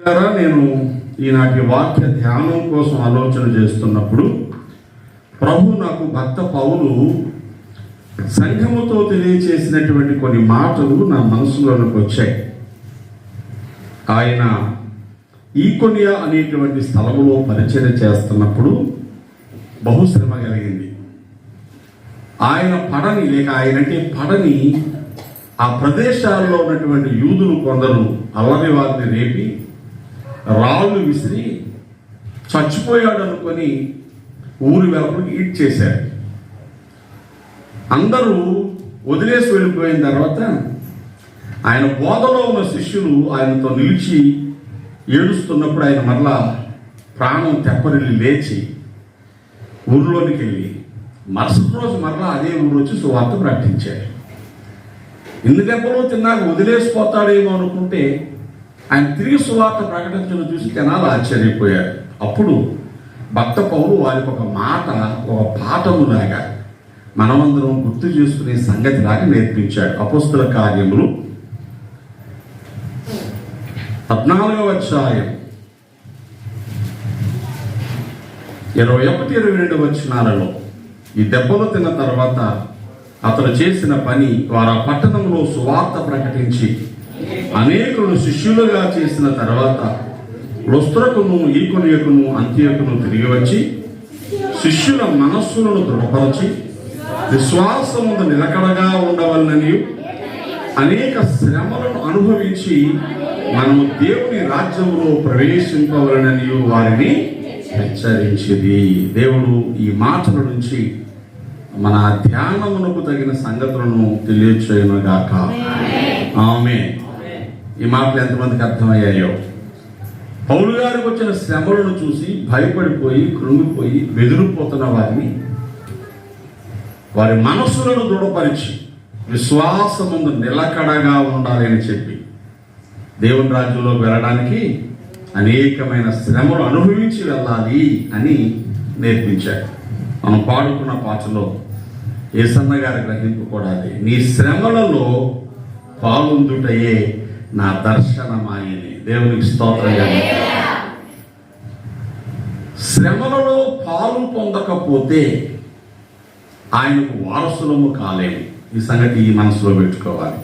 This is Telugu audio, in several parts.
నేను ఈనాటి వాక్య ధ్యానం కోసం ఆలోచన చేస్తున్నప్పుడు ప్రభు నాకు భక్త పౌలు సంఘముతో తెలియచేసినటువంటి కొన్ని మాటలు నా మనసులోనికి వచ్చాయి. ఆయన ఈకొనియా అనేటువంటి స్థలములో పరిచర్య చేస్తున్నప్పుడు బహుశ్రమ కలిగింది. ఆయన పడని ఆ ప్రదేశాల్లో ఉన్నటువంటి యూదులు కొందరు అల్లరి వారిని రేపి రాళ్ళు విసిరి చచ్చిపోయాడు అనుకొని ఊరి వెలుపలికి ఈడ్ చేశారు. అందరూ వదిలేసి వెళ్ళిపోయిన తర్వాత ఆయన బోధలో ఉన్న శిష్యులు ఆయనతో నిలిచి ఏడుస్తున్నప్పుడు ఆయన మరలా ప్రాణం తెప్పరిల్లి లేచి ఊరిలోనికి వెళ్ళి మరుసటి రోజు మరలా అదే ఊరు వచ్చి సువార్త ప్రకటించారు. ఇన్ని దెబ్బలు తిన్నాక వదిలేసిపోతాడేమో అనుకుంటే ఆయన తిరిగి సువార్త ప్రకటించడం చూసి జనాలు ఆశ్చర్యపోయారు. అప్పుడు భక్త పౌలు వారికి ఒక మాట, ఒక పాఠములాగా మనమందరం గుర్తు చేసుకునే సంగతిలాగా నేర్పించాడు. అపోస్తుల కార్యములు 14వ అధ్యాయం 21-22 వచనాలలో ఈ దెబ్బలు తిన్న తర్వాత అతను చేసిన పని, వారు ఆ పట్టణంలో సువార్త ప్రకటించి అనేకులను శిష్యులుగా చేసిన తర్వాత లుస్త్రకును, ఈకొనియకును, అంతియకును తిరిగి వచ్చి శిష్యుల మనస్సులను దృఢపరచి విశ్వాసముందు నిలకడగా ఉండవలనని అనేక శ్రమలను అనుభవించి మనము దేవుని రాజ్యంలో ప్రవేశింపవలనని వారిని హెచ్చరించింది. దేవుడు ఈ మాటల నుంచి మన ధ్యానమునకు తగిన సంగతులను తెలియచేయునుగాక. ఆమేన్. ఈ మాటలు ఎంతమందికి అర్థమయ్యాయో. పౌలు గారికి వచ్చిన శ్రమలను చూసి భయపడిపోయి కృంగిపోయి బెదిరిపోతున్న వారిని వారి మనస్సులను దృఢపరిచి విశ్వాసముందు నిలకడగా ఉండాలి అని చెప్పి దేవుని రాజ్యంలోకి వెళ్ళడానికి అనేకమైన శ్రమలు అనుభవించి వెళ్ళాలి అని నేర్పించాడు. మనం పాడుకున్న పాటలో యేసన్న గారి గ్రహింపు కూడా అదే, నీ శ్రమలలో పాల్గొందుటయే నా దర్శనమాయని. దేవునికి స్తోత్రంగా. శ్రమలలో పాలు పొందకపోతే ఆయనకు వారసులము కాలేము. ఈ సంగతి ఈ మనసులో పెట్టుకోవాలి.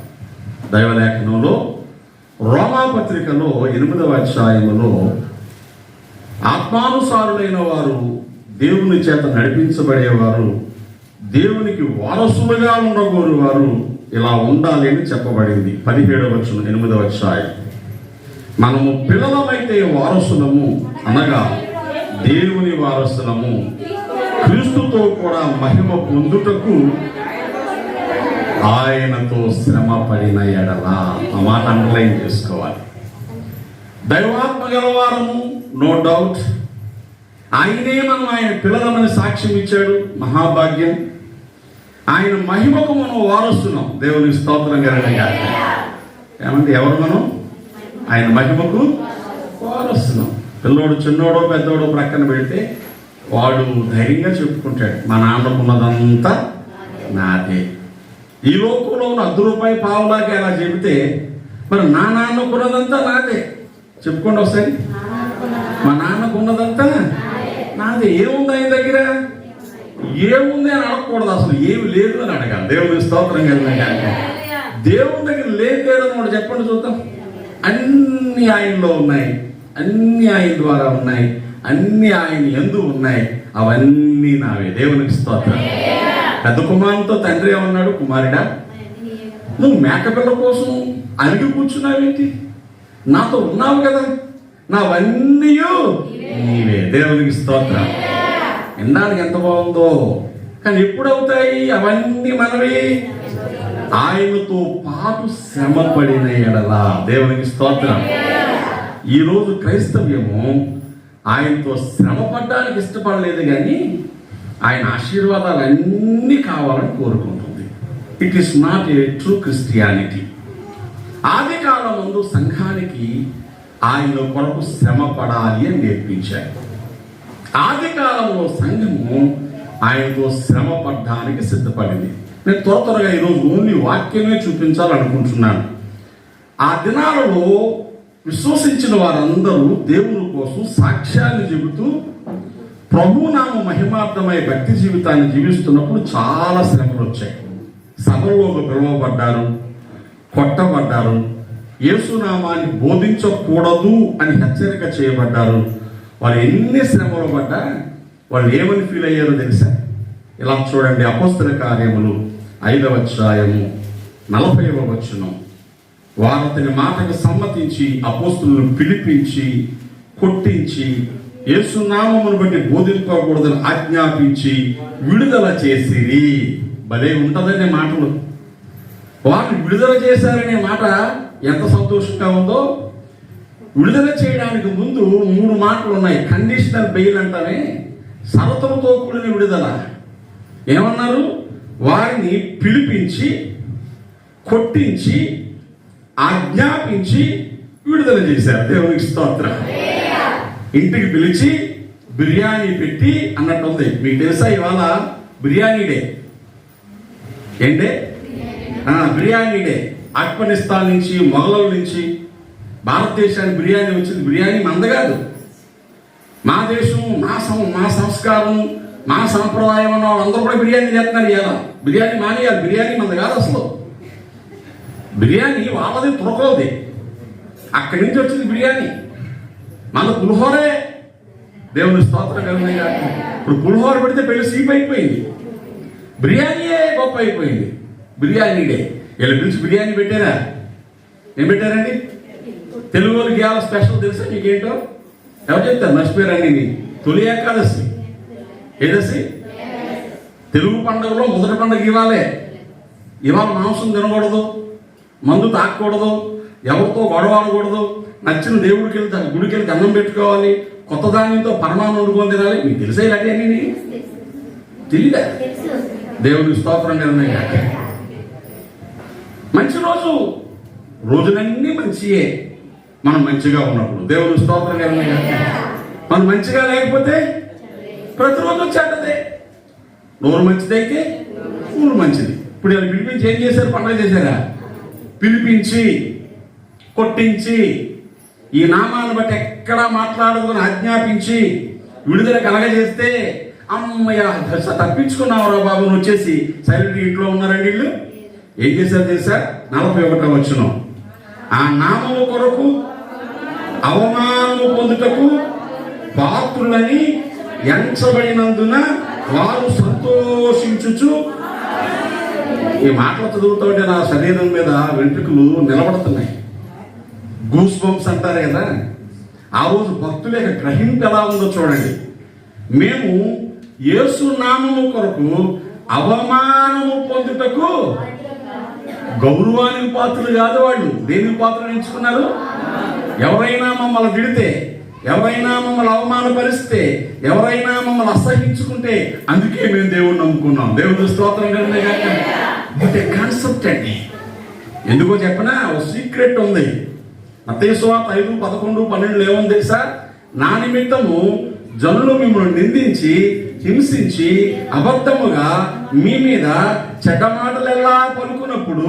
దైవలేఖనంలో రోమాపత్రికలో 8వ అధ్యాయములో ఆత్మానుసారులైన వారు, దేవుని చేత నడిపించబడేవారు, దేవునికి వారసులుగా ఉండగోరు వారు ఇలా ఉండాలి అని చెప్పబడింది. 17వ వచనం 8వ అధ్యాయం. మనము పిల్లలమైతే వారసులము, అనగా దేవుని వారసులము, క్రీస్తుతో కూడా మహిమ పొందుటకు ఆయనతో శ్రమ పడిన ఎడల. ఆ మాట అండర్లైన్ చేసుకోవాలి. దైవాత్మ గలవారము, నో డౌట్. ఆయనే మనం ఆయన పిల్లలమని సాక్ష్యం ఇచ్చాడు, మహాభాగ్యం. ఆయన మహిమకు మనం వారస్తున్నాం. దేవునికి స్తోత్రం కలగాలి. ఏమంటే ఎవరు మనం? ఆయన మహిమకు వారస్తున్నాం. పిల్లోడు చిన్నోడో పెద్దోడో ప్రక్కన పెడితే వాడు ధైర్యంగా చెప్పుకుంటాడు, మా నాన్నకున్నదంతా నాదే. ఈ లోకంలో ఉన్న ₹10 పావులాగా ఎలా చెబితే మరి నా నాన్నకున్నదంతా నాదే చెప్పుకోండి ఒకసారి. మా నాన్నకున్నదంతా నాదే. ఏముంది ఆయన దగ్గర? ఏముంది అని అడగకూడదు, అసలు ఏమి లేదు అని అడగాలి. దేవుని స్తోత్రం కలిగిన. దేవుని దగ్గర లేదని వాడు చెప్పండి చూద్దాం. అన్ని ఆయనలో ఉన్నాయి, అన్ని ఆయన ద్వారా ఉన్నాయి, అన్ని ఆయన యందు ఉన్నాయి, అవన్నీ నావే. దేవునికి స్తోత్రం. పెద్ద కుమారునితో తండ్రి ఏమన్నాడు, కుమారుడా నువ్వు మేకపిల్ల కోసం అలిగి కూర్చున్నావేంటి? నాతో ఉన్నావు కదా, నావన్నీ నీవే. దేవునికి స్తోత్రం. వినడానికి ఎంత బాగుందో. కానీ ఎప్పుడు అవుతాయి అవన్నీ మనవి? ఆయనతో పాటు శ్రమ పడిన ఎడల. దేవునికి స్తోత్రం. ఈరోజు క్రైస్తవ్యము ఆయనతో శ్రమ పడ్డానికి ఇష్టపడలేదు, కానీ ఆయన ఆశీర్వాదాలన్నీ కావాలని కోరుకుంటుంది. It is not a true Christianity. ఆది కాలం ముందు సంఘానికి ఆయన కొరకు శ్రమ పడాలి అని నేర్పించారు. ఆది కాలంలో సంఘము ఆయనతో శ్రమ పడ్డానికి సిద్ధపడింది. నేను త్వరగా ఈరోజు ఓన్లీ వాక్యమే చూపించాలనుకుంటున్నాను. ఆ దినాలలో విశ్వసించిన వారందరూ దేవుని కోసం సాక్ష్యాన్ని చెబుతూ ప్రభునామ మహిమార్థమై భక్తి జీవితాన్ని జీవిస్తున్నప్పుడు చాలా శ్రమలు వచ్చాయి. సభల్లోకి పిలువబడ్డారు, కొట్టబడ్డారు, యేసునామాన్ని బోధించకూడదు అని హెచ్చరిక చేయబడ్డారు. వాళ్ళు ఎన్ని శ్రమలు పడ్డా వాళ్ళు ఏమని ఫీల్ అయ్యారో తెలుసా? ఇలా చూడండి, అపోస్తల కార్యములు 5వ అధ్యాయము 40వ వచనం. వారు అతని మాటకు సమ్మతించి అపోస్తలులను పిలిపించి కొట్టించి యేసునామమును బట్టి బోధింపకూడదని ఆజ్ఞాపించి విడుదల చేసిరి. భలే ఉంటదనే మాటలు. వారిని విడుదల చేశారనే మాట ఎంత సంతోషంగా ఉందో. విడుదల చేయడానికి ముందు 3 మాటలు ఉన్నాయి. కండిషనల్ బెయిల్ అంటానే, షరతులతో కూడిన విడుదల. ఏమన్నారు? వారిని పిలిపించి కొట్టించి ఆజ్ఞాపించి విడుదల చేశారు. దేవునికి స్తోత్రం. ఇంటికి పిలిచి బిర్యానీ పెట్టి అన్నట్టు ఉంది. మీకు తెలుసా ఇవాళ బిర్యానీ డే? ఏంటే బిర్యానీ డే. ఆఫ్ఘనిస్తాన్ నుంచి, మొఘలుల నుంచి భారతదేశానికి బిర్యానీ వచ్చింది. బిర్యానీ మంద కాదు, మా దేశం, మా సంస్కారం, మా సంప్రదాయం అన్న వాళ్ళందరూ కూడా బిర్యానీ చేస్తున్నారు. ఇవాళ బిర్యానీ మానేయాలి. బిర్యానీ మంద కాదు అసలు. బిర్యానీ వాళ్ళది, తురకోది. అక్కడి నుంచి వచ్చింది బిర్యానీ. మన పులిహోరే. దేవుని స్తోత్రం కలుగుతాయి. ఇప్పుడు పులిహోర పెడితే పెళ్లి సీప్ అయిపోయింది. బిర్యానీయే గొప్ప అయిపోయింది. బిర్యానీ డే. వీళ్ళు పిలిచి బిర్యానీ పెట్టారా? ఏం పెట్టారండి? తెలుగు వాళ్ళకి ఇవాళ స్పెషల్ తెలుసా మీకేంటో? ఎవరు చెప్తారు? మర్చిపోయారండి. తొలి ఏకాదశి. ఏదశి? తెలుగు పండుగలో మొదటి పండుగ ఇవాళే. ఇవాళ మాంసం తినకూడదు, మందు తాకూడదు, ఎవరితో గొడవడకూడదు, నచ్చిన దేవుడికి వెళ్తే గుడికి వెళ్ళి దండం పెట్టుకోవాలి, కొత్త ధాన్యంతో పరమాణం వండుకొని తినాలి. మీకు తెలిసే ఇలాంటి తెలీదా? దేవుడికి స్తోత్రం కలుగుతాయి. మంచి రోజు, రోజులన్నీ మంచియే మనం మంచిగా ఉన్నప్పుడు. దేవుని స్తోత్రం కలుగుతాయి. మనం మంచిగా లేకపోతే ప్రతిరోజు చెడ్డదే. నోరు మంచిదైతే ఊరు మంచిది. ఇప్పుడు వీళ్ళు పిలిపించి ఏం చేశారు? పండుగ చేశారా? పిలిపించి కొట్టించి ఈ నామాన్ని బట్టి ఎక్కడా మాట్లాడదని ఆజ్ఞాపించి విడుదల కలగజేస్తే, అమ్మయ్య తప్పించుకున్నావురా బాబు అని వచ్చేసి సైలెంట్ ఇంట్లో ఉన్నారండి. వీళ్ళు ఏం చేశారు తెలుసా? 41వ వచనం. ఆ నామము కొరకు అవమానము పొందుటకు పాత్రులని ఎంచబడినందున వారు సంతోషించుచు. ఈ మాటలు చదువుతుంటే నా శరీరం మీద వెంట్రుకలు నిలబడుతున్నాయి. గూస్ బంప్స్ అంటారు కదా. ఆ రోజు భక్తుల యొక్క గ్రహింపు ఎలా ఉందో చూడండి. మేము యేసు నామము కొరకు అవమానము పొందుటకు, గౌరవానికి పాత్రలు కాదు వాళ్ళు. దేనికి పాత్రలు ఎంచుకున్నారు? ఎవరైనా మమ్మల్ని తిడితే, ఎవరైనా మమ్మల్ని అవమానపరిస్తే, ఎవరైనా మమ్మల్ని అసహించుకుంటే, అందుకే మేము దేవుడిని నమ్ముకున్నాం. దేవుడి స్తోత్రం కలిగిన కాన్సెప్ట్ అండి. ఎందుకో చెప్పనా? ఒక సీక్రెట్ ఉంది. మత్తయి సువార్త 5, 11, 12 ఏముంది తెలుసా? నా నిమిత్తము జనులు మిమ్మల్ని నిందించి, హింసించి, అబద్ధముగా మీ మీద చెడ్డ మాటలెల్లా పలుకున్నప్పుడు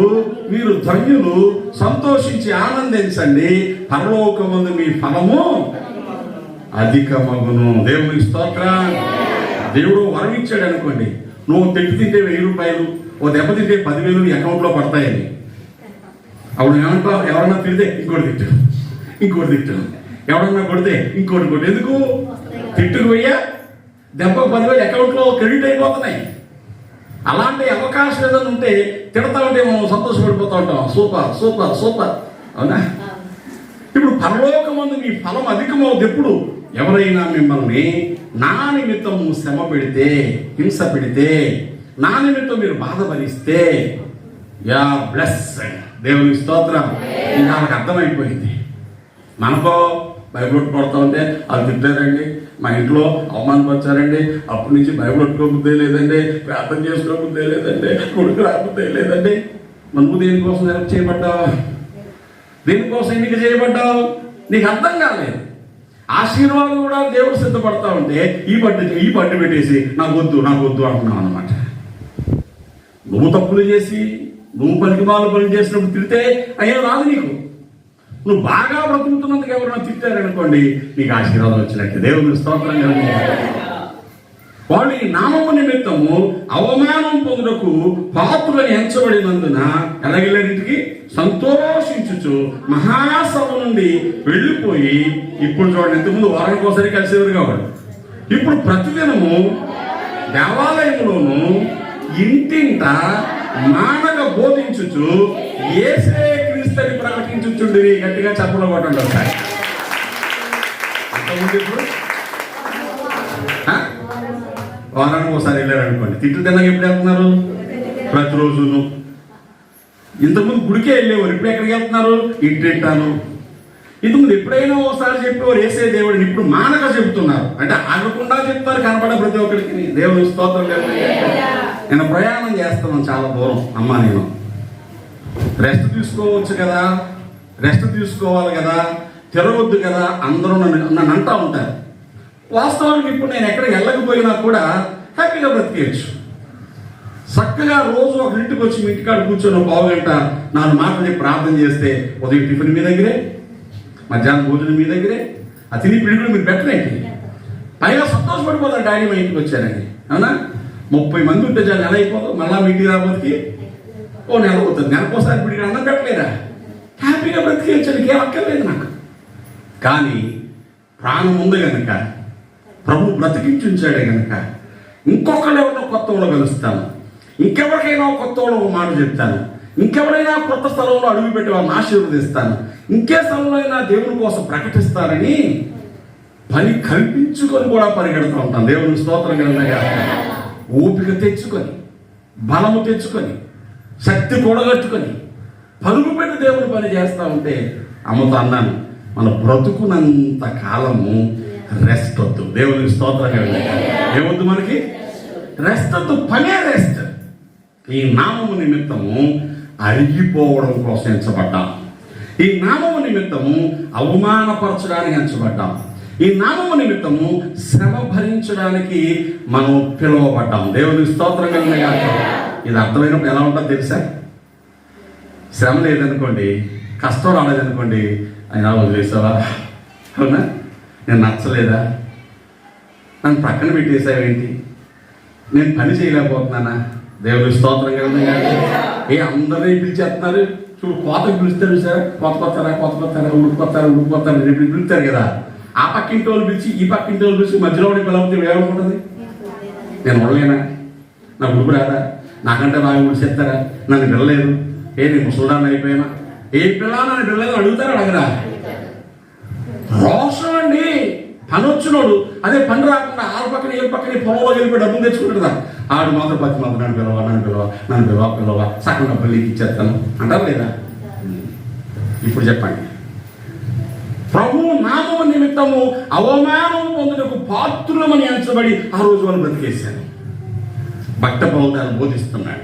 మీరు ధన్యులు, సంతోషించి ఆనందించండి, పరలోకమందు మీ ఫలము అధికమగును. దేవునికి స్తోత్రం. దేవుడు వరం ఇచ్చాడు అనుకోండి, నువ్వు తిట్టు తింటే 1000 రూపాయలు, ఓ దెబ్బ తింటే 10,000 నీ అకౌంట్లో పడతాయని. అప్పుడు ఏమంటావు? ఎవరన్నా తిడితే ఇంకోటి తిట్టు, ఇంకోటి తిట్టు, ఎవరన్నా కొడితే ఇంకోటి కొట్టు. ఎందుకు? తిట్టుకు పోయా దెబ్బకు 10,000 అకౌంట్లో క్రెడిట్ అయిపోతున్నాయి. అలాంటి అవకాశం ఏదైనా ఉంటే తిడతా ఉంటే మనం సంతోషపడిపోతూ ఉంటాం. సూపర్ సూపర్ సూపర్, అవునా? ఇప్పుడు పరలోకమందు మీ ఫలం అధికమవుతుంది ఎప్పుడు? ఎవరైనా మిమ్మల్ని నా నిమిత్తము శ్రమ పెడితే, హింస పెడితే, నా నిమిత్తం మీరు బాధపరిస్తే, యా బ్లెస్. దేవునికి స్తోత్రం. ఇంకా వాళ్ళకి అర్థమైపోయింది. మనకో బైబిల్ పడుతూ ఉంటే వాళ్ళు తిట్టారండి, మా ఇంట్లో అవమానపరిచారండి, అప్పటి నుంచి బైబిల్ పట్టుకోబుద్దే లేదండి, ప్రార్థన చేసుకోబుద్దే లేదండి, కొడుకు రాబుద్దే లేదండి. మనకు దేనికోసం చేయబడ్డావు? దేనికోసం ఎన్నిక చేయబడ్డావు? నీకు అర్థం కాలేదు. ఆశీర్వాదం కూడా దేవుడు సిద్ధపడతా ఉంటే ఈ పట్టు పెట్టేసి నాకు వద్దు అంటున్నావు అన్నమాట. నువ్వు తప్పులు చేసి, నువ్వు పనికిమాల పనులు చేసినప్పుడు తిడితే అయ్యో రాదు నీకు. నువ్వు బాగా బ్రతుకుతున్నందుకు ఎవరైనా తిట్టారనుకోండి, నీకు ఆశీర్వాదం వచ్చినట్టు. దేవుని స్తోత్రం కలుగుతుంది. వాళ్ళు ఈ నామము నిమిత్తము అవమానం పొందుటకు పాత్రులను ఎంచబడినందున ఎలాగెళ్ళింటికి సంతోషించుచు మహాసభ నుండి వెళ్ళిపోయి, ఇప్పుడు చూడండి, ఇంతకుముందు వారానికి ఒకసారి కలిసేవారు కాబట్టి ఇప్పుడు ప్రతిదినము దేవాలయంలోను ఇంటింట మానక బోధించుచు యేసే క్రీస్తుని ప్రకటించుచుండి. గట్టిగా చప్పలు కొట్టండి ఒకసారి. ఇప్పుడు వారానికి ఒకసారి వెళ్ళారు అనుకోండి, తిట్లు తిన్నాక ఎప్పుడు వెళ్తున్నారు? ప్రతిరోజును. ఇంతకుముందు గుడికే వెళ్ళేవారు, ఇప్పుడు ఎక్కడికి వెళ్తున్నారు? ఇంటింటాను. ఇంతకుముందు ఎప్పుడైనా ఒకసారి చెప్పేవారు యేసే దేవుడిని, ఇప్పుడు మానక చెబుతున్నారు. అంటే ఆగకుండా చెప్తారు కనపడే ప్రతి ఒక్కరికి. దేవుని స్తోత్రం. నేను ప్రయాణం చేస్తున్నాను చాలా దూరం. అమ్మా నేను రెస్ట్ తీసుకోవచ్చు కదా, రెస్ట్ తీసుకోవాలి కదా, తిరగొద్దు కదా, అందరూ నన్ను అంటూ ఉంటారు. వాస్తవానికి ఇప్పుడు నేను ఎక్కడికి వెళ్ళకపోయినా కూడా హ్యాపీగా బ్రతికేయచ్చు. చక్కగా రోజు ఒక ఇంటికి వచ్చి మీ ఇంటికాడ కూర్చొని 1/2 గంట 4 మాటలు చెప్పి ప్రార్థన చేస్తే, ఉదయం టిఫిన్ మీ దగ్గరే, మధ్యాహ్నం భోజనం మీ దగ్గరే, ఆ తిని పిడుగులు మీరు పెట్టలేండి. పైగా సంతోషపడిపోతారు డాడీ మా ఇంటికి వచ్చారని. అవునా? 30 మంది ఉంటే చాలా నెల అయిపోతుంది. మళ్ళీ మీ ఇంటికి రాబోతుకి నెల అవుతుంది. నెలకోసారి పిడికి అన్నం పెట్టలేరా? హ్యాపీగా బ్రతికేయచ్చు. ఏం అక్కర్లేదు నాకు. కానీ ప్రాణం ఉంది కనుక, ప్రభు బ్రతికించి ఉంచాడే కనుక, ఇంకొకళ్ళు ఎవరినో కొత్త వాళ్ళు కలుస్తాను, ఇంకెవరికైనా కొత్త వాళ్ళు ఒక మాట చెప్తాను, ఇంకెవరైనా కొత్త స్థలంలో అడుగుపెట్టి వాళ్ళని ఆశీర్వదిస్తాను, ఇంకే స్థలంలో అయినా దేవుని కోసం ప్రకటిస్తానని పని కల్పించుకొని కూడా పరిగెడుతూ ఉంటాను. దేవుని స్తోత్రం కలుగుగా. ఓపిక తెచ్చుకొని, బలము తెచ్చుకొని, శక్తి కూడగట్టుకొని పరుగు పెట్టి దేవుని పని చేస్తూ ఉంటే అమ్మతో అన్నాను, మన బ్రతుకునంత కాలము రెస్ట్ వద్దు. దేవుని స్తోత్రంగా. ఏమొద్దు మనకి? రెస్ట్ వద్దు. పనే రెస్ట్. ఈ నామము నిమిత్తము అరిగిపోవడం కోసం ఎంచబడ్డాం. ఈ నామము నిమిత్తము అవమానపరచడానికి ఎంచబడ్డాం. ఈ నామము నిమిత్తము శ్రమ భరించడానికి మనం పిలువబడ్డాం. దేవుని స్తోత్రంగా. ఇది అర్థమైనప్పుడు ఎలా ఉంటుందో తెలుసా? శ్రమ లేదనుకోండి, కష్టం రాలేదనుకోండి, అయినా వదిలేసావా? అవునా? నేను నచ్చలేదా? నన్ను పక్కన పెట్టేసావేంటి? నేను పని చేయలేకపోతున్నానా? దేవుని స్తోత్రం కదా. అందరినీ పిలిచేస్తున్నారు. చూడు, కోతకు పిలుస్తారు సార్, కొత్తరా ఉడికొత్తారా రేపు పిలుస్తారు కదా. ఆ పక్కింటి వాళ్ళు పిలిచి ఈ పక్కింటి వాళ్ళు పిలిచి మధ్యలో పిలవతే ఏమనుకుంటుంది? నేను ఉండలేనా? నా ఉడుపు రాదా? నాకంటే బాగా ఉడిచేస్తారా? నన్ను పిల్లలేదు. నేను ముసల్దాన్ని అయిపోయినా? ఏ పిల్ల నన్ను పిల్లలేదు అడుగుతారా? అడగరా? రోషం అండి. పని వచ్చినోడు అదే పని రాకుండా ఆరు పక్కన ఏ పక్కన పొలంలో వెళ్ళిపోయి డబ్బులు తెచ్చుకుంటాడు. ఆడు మాత్రం 10 మంది నన్ను పిలవ సగం డబ్బులు నీకు ఇచ్చేస్తాను అంటారు లేదా? ఇప్పుడు చెప్పండి. ప్రభు నామము నిమిత్తము అవమానం పొందుటకు పాత్రులమని ఎంచబడి ఆ రోజు వాళ్ళు బ్రతికేశాను. భక్త పౌరులు బోధిస్తున్నాడు.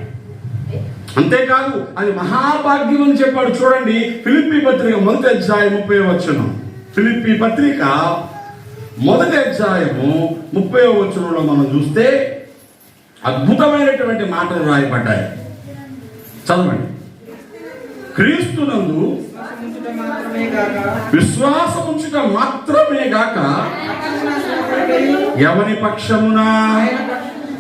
అంతేకాదు అది మహాభాగ్యం అని చెప్పాడు. చూడండి, ఫిలిప్పీ పత్రిక 1వ అధ్యాయం 30వ వచనం. ఫిలిప్పీ పత్రిక 1వ అధ్యాయము 30వ వచనంలో మనం చూస్తే అద్భుతమైనటువంటి మాటలు రాయబడ్డాయి. చదవండి. క్రీస్తునందు విశ్వాసముంచుట మాత్రమే గాక ఎవని పక్షమున.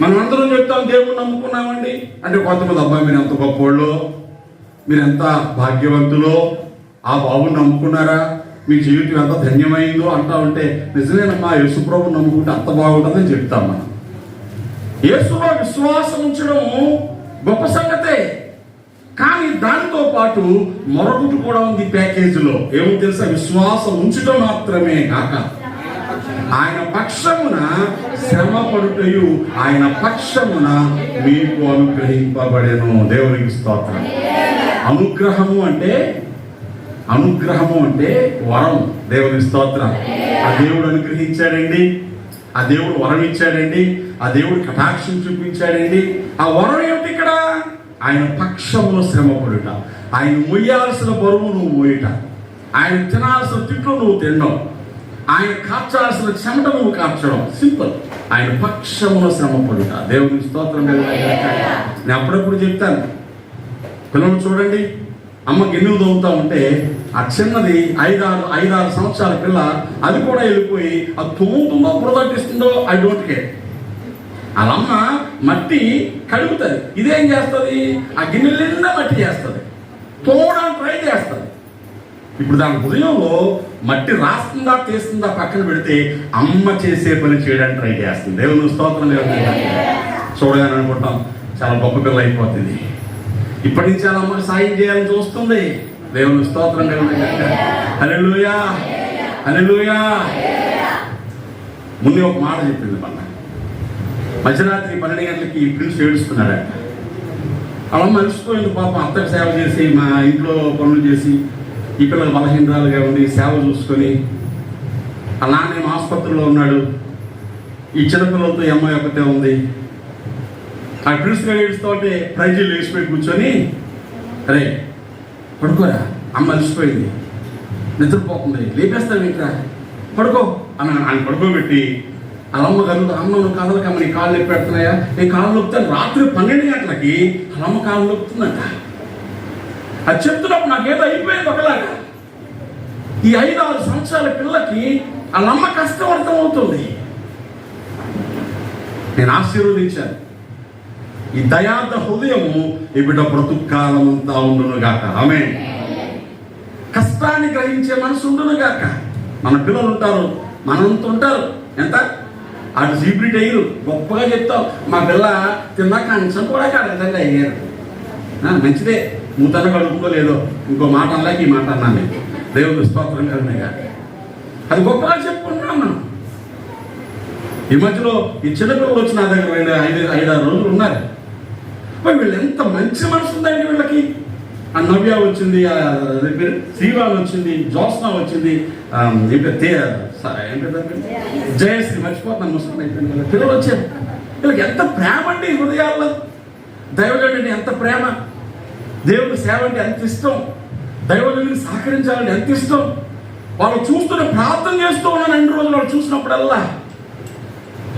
మనం అందరం చెప్తాం దేవుని నమ్ముకున్నామండి అంటే, కొంతమంది అబ్బాయి మీరు ఎంత గొప్పోళ్ళు, మీరు ఎంత భాగ్యవంతులో, ఆ బాబుని నమ్ముకున్నారా, మీ జీవితం ఎంత ధన్యమైందో అంటా ఉంటే, నిజమేనమ్మా యేసుప్రభుని నమ్ముకుంటే అంత బాగుంటుందని చెప్తాం మనం. యేసులో విశ్వాసం ఉంచడం గొప్ప సంగతే. కానీ దానితో పాటు మరొకటి కూడా ఉంది ప్యాకేజీలో. ఏమో తెలుసా? విశ్వాసం ఉంచడం మాత్రమే కాక ఆయన పక్షమున శ్రమ పడుటయు ఆయన పక్షమున మీకు అనుగ్రహింపబడెను. దేవునికి స్తోత్రం. అనుగ్రహము అంటే వరం. దేవుని స్తోత్రం. ఆ దేవుడు అనుగ్రహించాడండి, ఆ దేవుడు వరం ఇచ్చాడండి, ఆ దేవుడు కటాక్షం చూపించాడండి. ఆ వరం ఏమిటి? ఇక్కడ ఆయన పక్షములో శ్రమ పడుట, ఆయన మొయ్యాల్సిన బరువు నువ్వు మోయట, ఆయన తినాల్సిన తిట్లు నువ్వు తినడం, ఆయన కార్చాల్సిన చెమట నువ్వు కార్చడం. సింపుల్. ఆయన పక్షములో శ్రమ పడుట. దేవుని స్తోత్రం. నేను అప్పుడప్పుడు చెప్తాను, పిల్లలు చూడండి, అమ్మ గిన్నెలు తోముతా ఉంటే ఆ చిన్నది 5-6 సంవత్సరాల పిల్ల అది కూడా వెళ్ళిపోయి అది తోముతుందో ప్రదర్శిస్తుందో ఐ డోంట్ కేర్. వాళ్ళమ్మ మట్టి కడుగుతుంది, ఇదేం చేస్తుంది, ఆ గిన్నెల నిండా మట్టి చేస్తుంది, తోమడానికి ట్రై చేస్తుంది. ఇప్పుడు దాని హృదయంలో మట్టి రాస్తుందా తీస్తుందా పక్కన పెడితే అమ్మ చేసే పని చేయడానికి ట్రై చేస్తుంది. దేవుని స్తోత్రం. చూడగానే అనుకుంటాం చాలా గొప్ప పిల్ల అయిపోతుంది, ఇప్పటి నుంచి అలా అమ్మకి సాయం చేయాలని చూస్తుంది. దేవుని స్తోత్రం. హల్లెలూయా, హల్లెలూయా. ముందే ఒక మాట చెప్పింది మన మధ్యరాత్రి 12 గంటలకి ప్రిన్స్ ఏడుస్తున్నాడు. అలా మలిసిపోయింది పాపం, అత్తకు సేవ చేసి మా ఇంట్లో పనులు చేసి ఈ పిల్లలు బలహీనరాలుగా ఉండి సేవ చూసుకొని ఆ నాన్న ఆసుపత్రిలో ఉన్నాడు. ఈ చిన్నపిల్లలతో ఈ అమ్మాయి ఒకటే ఉంది. ఆ ప్రిన్స్గా ఏడుస్తూ ఉంటే ప్రైజీలు వేసిపోయి కూర్చొని అరే పడుకోరా, అమ్మ అలసిపోయింది, నిద్రపోతుంది, లేపేస్తాను ఏంట్రా, పడుకో అని ఆయన పడుకోబెట్టి అలమ్మ కలుగుతా, అమ్మ నువ్వు కదలకమ్మ, నీ కాళ్ళు నొప్పి పెడుతున్నాయా, నేను కాళ్ళు నొప్పుతాను. రాత్రి 12 గంటలకి అలమ్మ కాళ్ళు నొప్పుతుందంట. అది చెప్తున్నప్పుడు నాకేదో అయిపోయింది ఒకలాగా. ఈ 5-6 సంవత్సరాల పిల్లకి వాళ్ళమ్మ కష్టం అర్థమవుతుంది. నేను ఆశీర్వదించాను, ఈ దయార్థ హృదయము ఈ బిడ్డ బ్రతుకాలం అంతా ఉండును గాక. ఆమేన్. కష్టాన్ని గ్రహించే మనసు ఉండును గాక. మన పిల్లలు ఉంటారు, మనంత ఉంటారు, ఎంత అటు సీబ్రిట్ అయ్యారు, గొప్పగా చెప్తాం మా పిల్ల తిన్నాక అంశం కూడా కాదు విధంగా అయ్యారు. మంచిదే, మూతన కడుపుతో లేదో ఇంకో మాట అనలేక ఈ మాట అన్నాను. దేవుడు స్తోత్రం కలిగినగా అది గొప్పగా చెప్పుకుంటున్నాం మనం. ఈ మధ్యలో ఈ చిన్నపిల్లలు వచ్చి నా దగ్గర 5-6 రోజులు ఉన్నారు. వీళ్ళు ఎంత మంచి మనసు ఉందండి వీళ్ళకి. ఆ నవ్య వచ్చింది, శ్రీవాణి వచ్చింది, జ్యోత్స్న వచ్చింది, జయశ్రీ మర్చిపోతున్నాను, ముస్లిం అయిపోయింది. పిల్లలు వచ్చారు. వీళ్ళకి ఎంత ప్రేమ అండి హృదయాల్లో. దైవజనుడిని ఎంత ప్రేమ, దేవుడి సేవ అంటే ఎంత ఇష్టం, దైవజనుడిని సహకరించాలని ఎంత ఇష్టం. వాళ్ళు చూస్తూనే ప్రార్థన చేస్తూ ఉన్నాను 2 రోజులు. వాళ్ళు చూసినప్పుడల్లా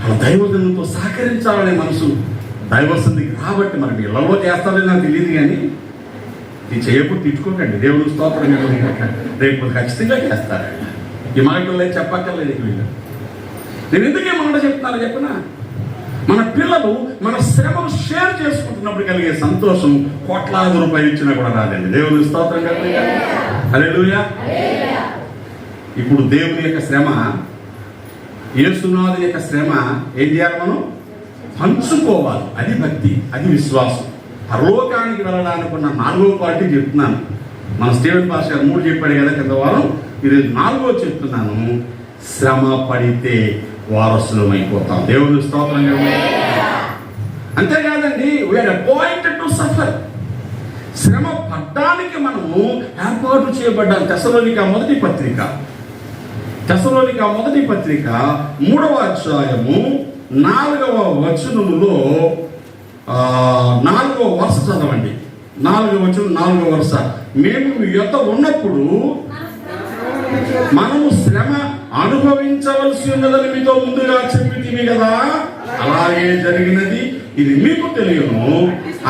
వాళ్ళ దైవజనులతో సహకరించాలనే మనసు దైవసన్నిధికి రాబట్టి మనకి ఇళ్లలో చేస్తారని నాకు తెలియదు, కానీ ఇది చేయకపోతే తిట్టుకోకండి. దేవుడు స్తోత్రం. రేపు ఖచ్చితంగా చేస్తారు. ఈ మాటల్లో చెప్పక్కర్లేదు వీళ్ళు. నేను ఎందుకే మాట చెప్తున్నాను చెప్పిన, మన పిల్లలు మన శ్రమను షేర్ చేసుకుంటున్నప్పుడు కలిగే సంతోషం కోట్లాది రూపాయలు ఇచ్చినా కూడా రాదండి. దేవుని స్తోత్రం. హల్లెలూయా. ఇప్పుడు దేవుని యొక్క శ్రమ, యేసునాథుని యొక్క శ్రమ ఏం చేయాలి, మనం పంచుకోవాలి. అది భక్తి, అది విశ్వాసం. పరలోకానికి వెళ్ళడానికి ఉన్న 4వ పార్టీ చెప్తున్నాను. మన స్టీవెన్ పాస్ గారు 3 చెప్పాడు కదా కింద వారం, ఇది 4వ చెప్తున్నాను. శ్రమ పడితే వారసులం అయిపోతాం. దేవుని స్తోత్రం. అంతేకాదండి, వీఆర్ అపాయింటెడ్ టు సఫర్. శ్రమ పడ్డానికి మనము ఏర్పాటు చేయబడ్డాం. తెస్సలోనిక మొదటి పత్రిక 3వ అధ్యాయము 4వ వచనములో 4వ వరుస చదవండి. 4వ వచనం 4వ వరుస. మేము మీ యొద్ద ఉన్నప్పుడు మనము శ్రమ అనుభవించవలసి ఉన్నదని మీతో ముందుగా చెప్పితిమి కదా, అలాగే జరిగినది, ఇది మీకు తెలియను.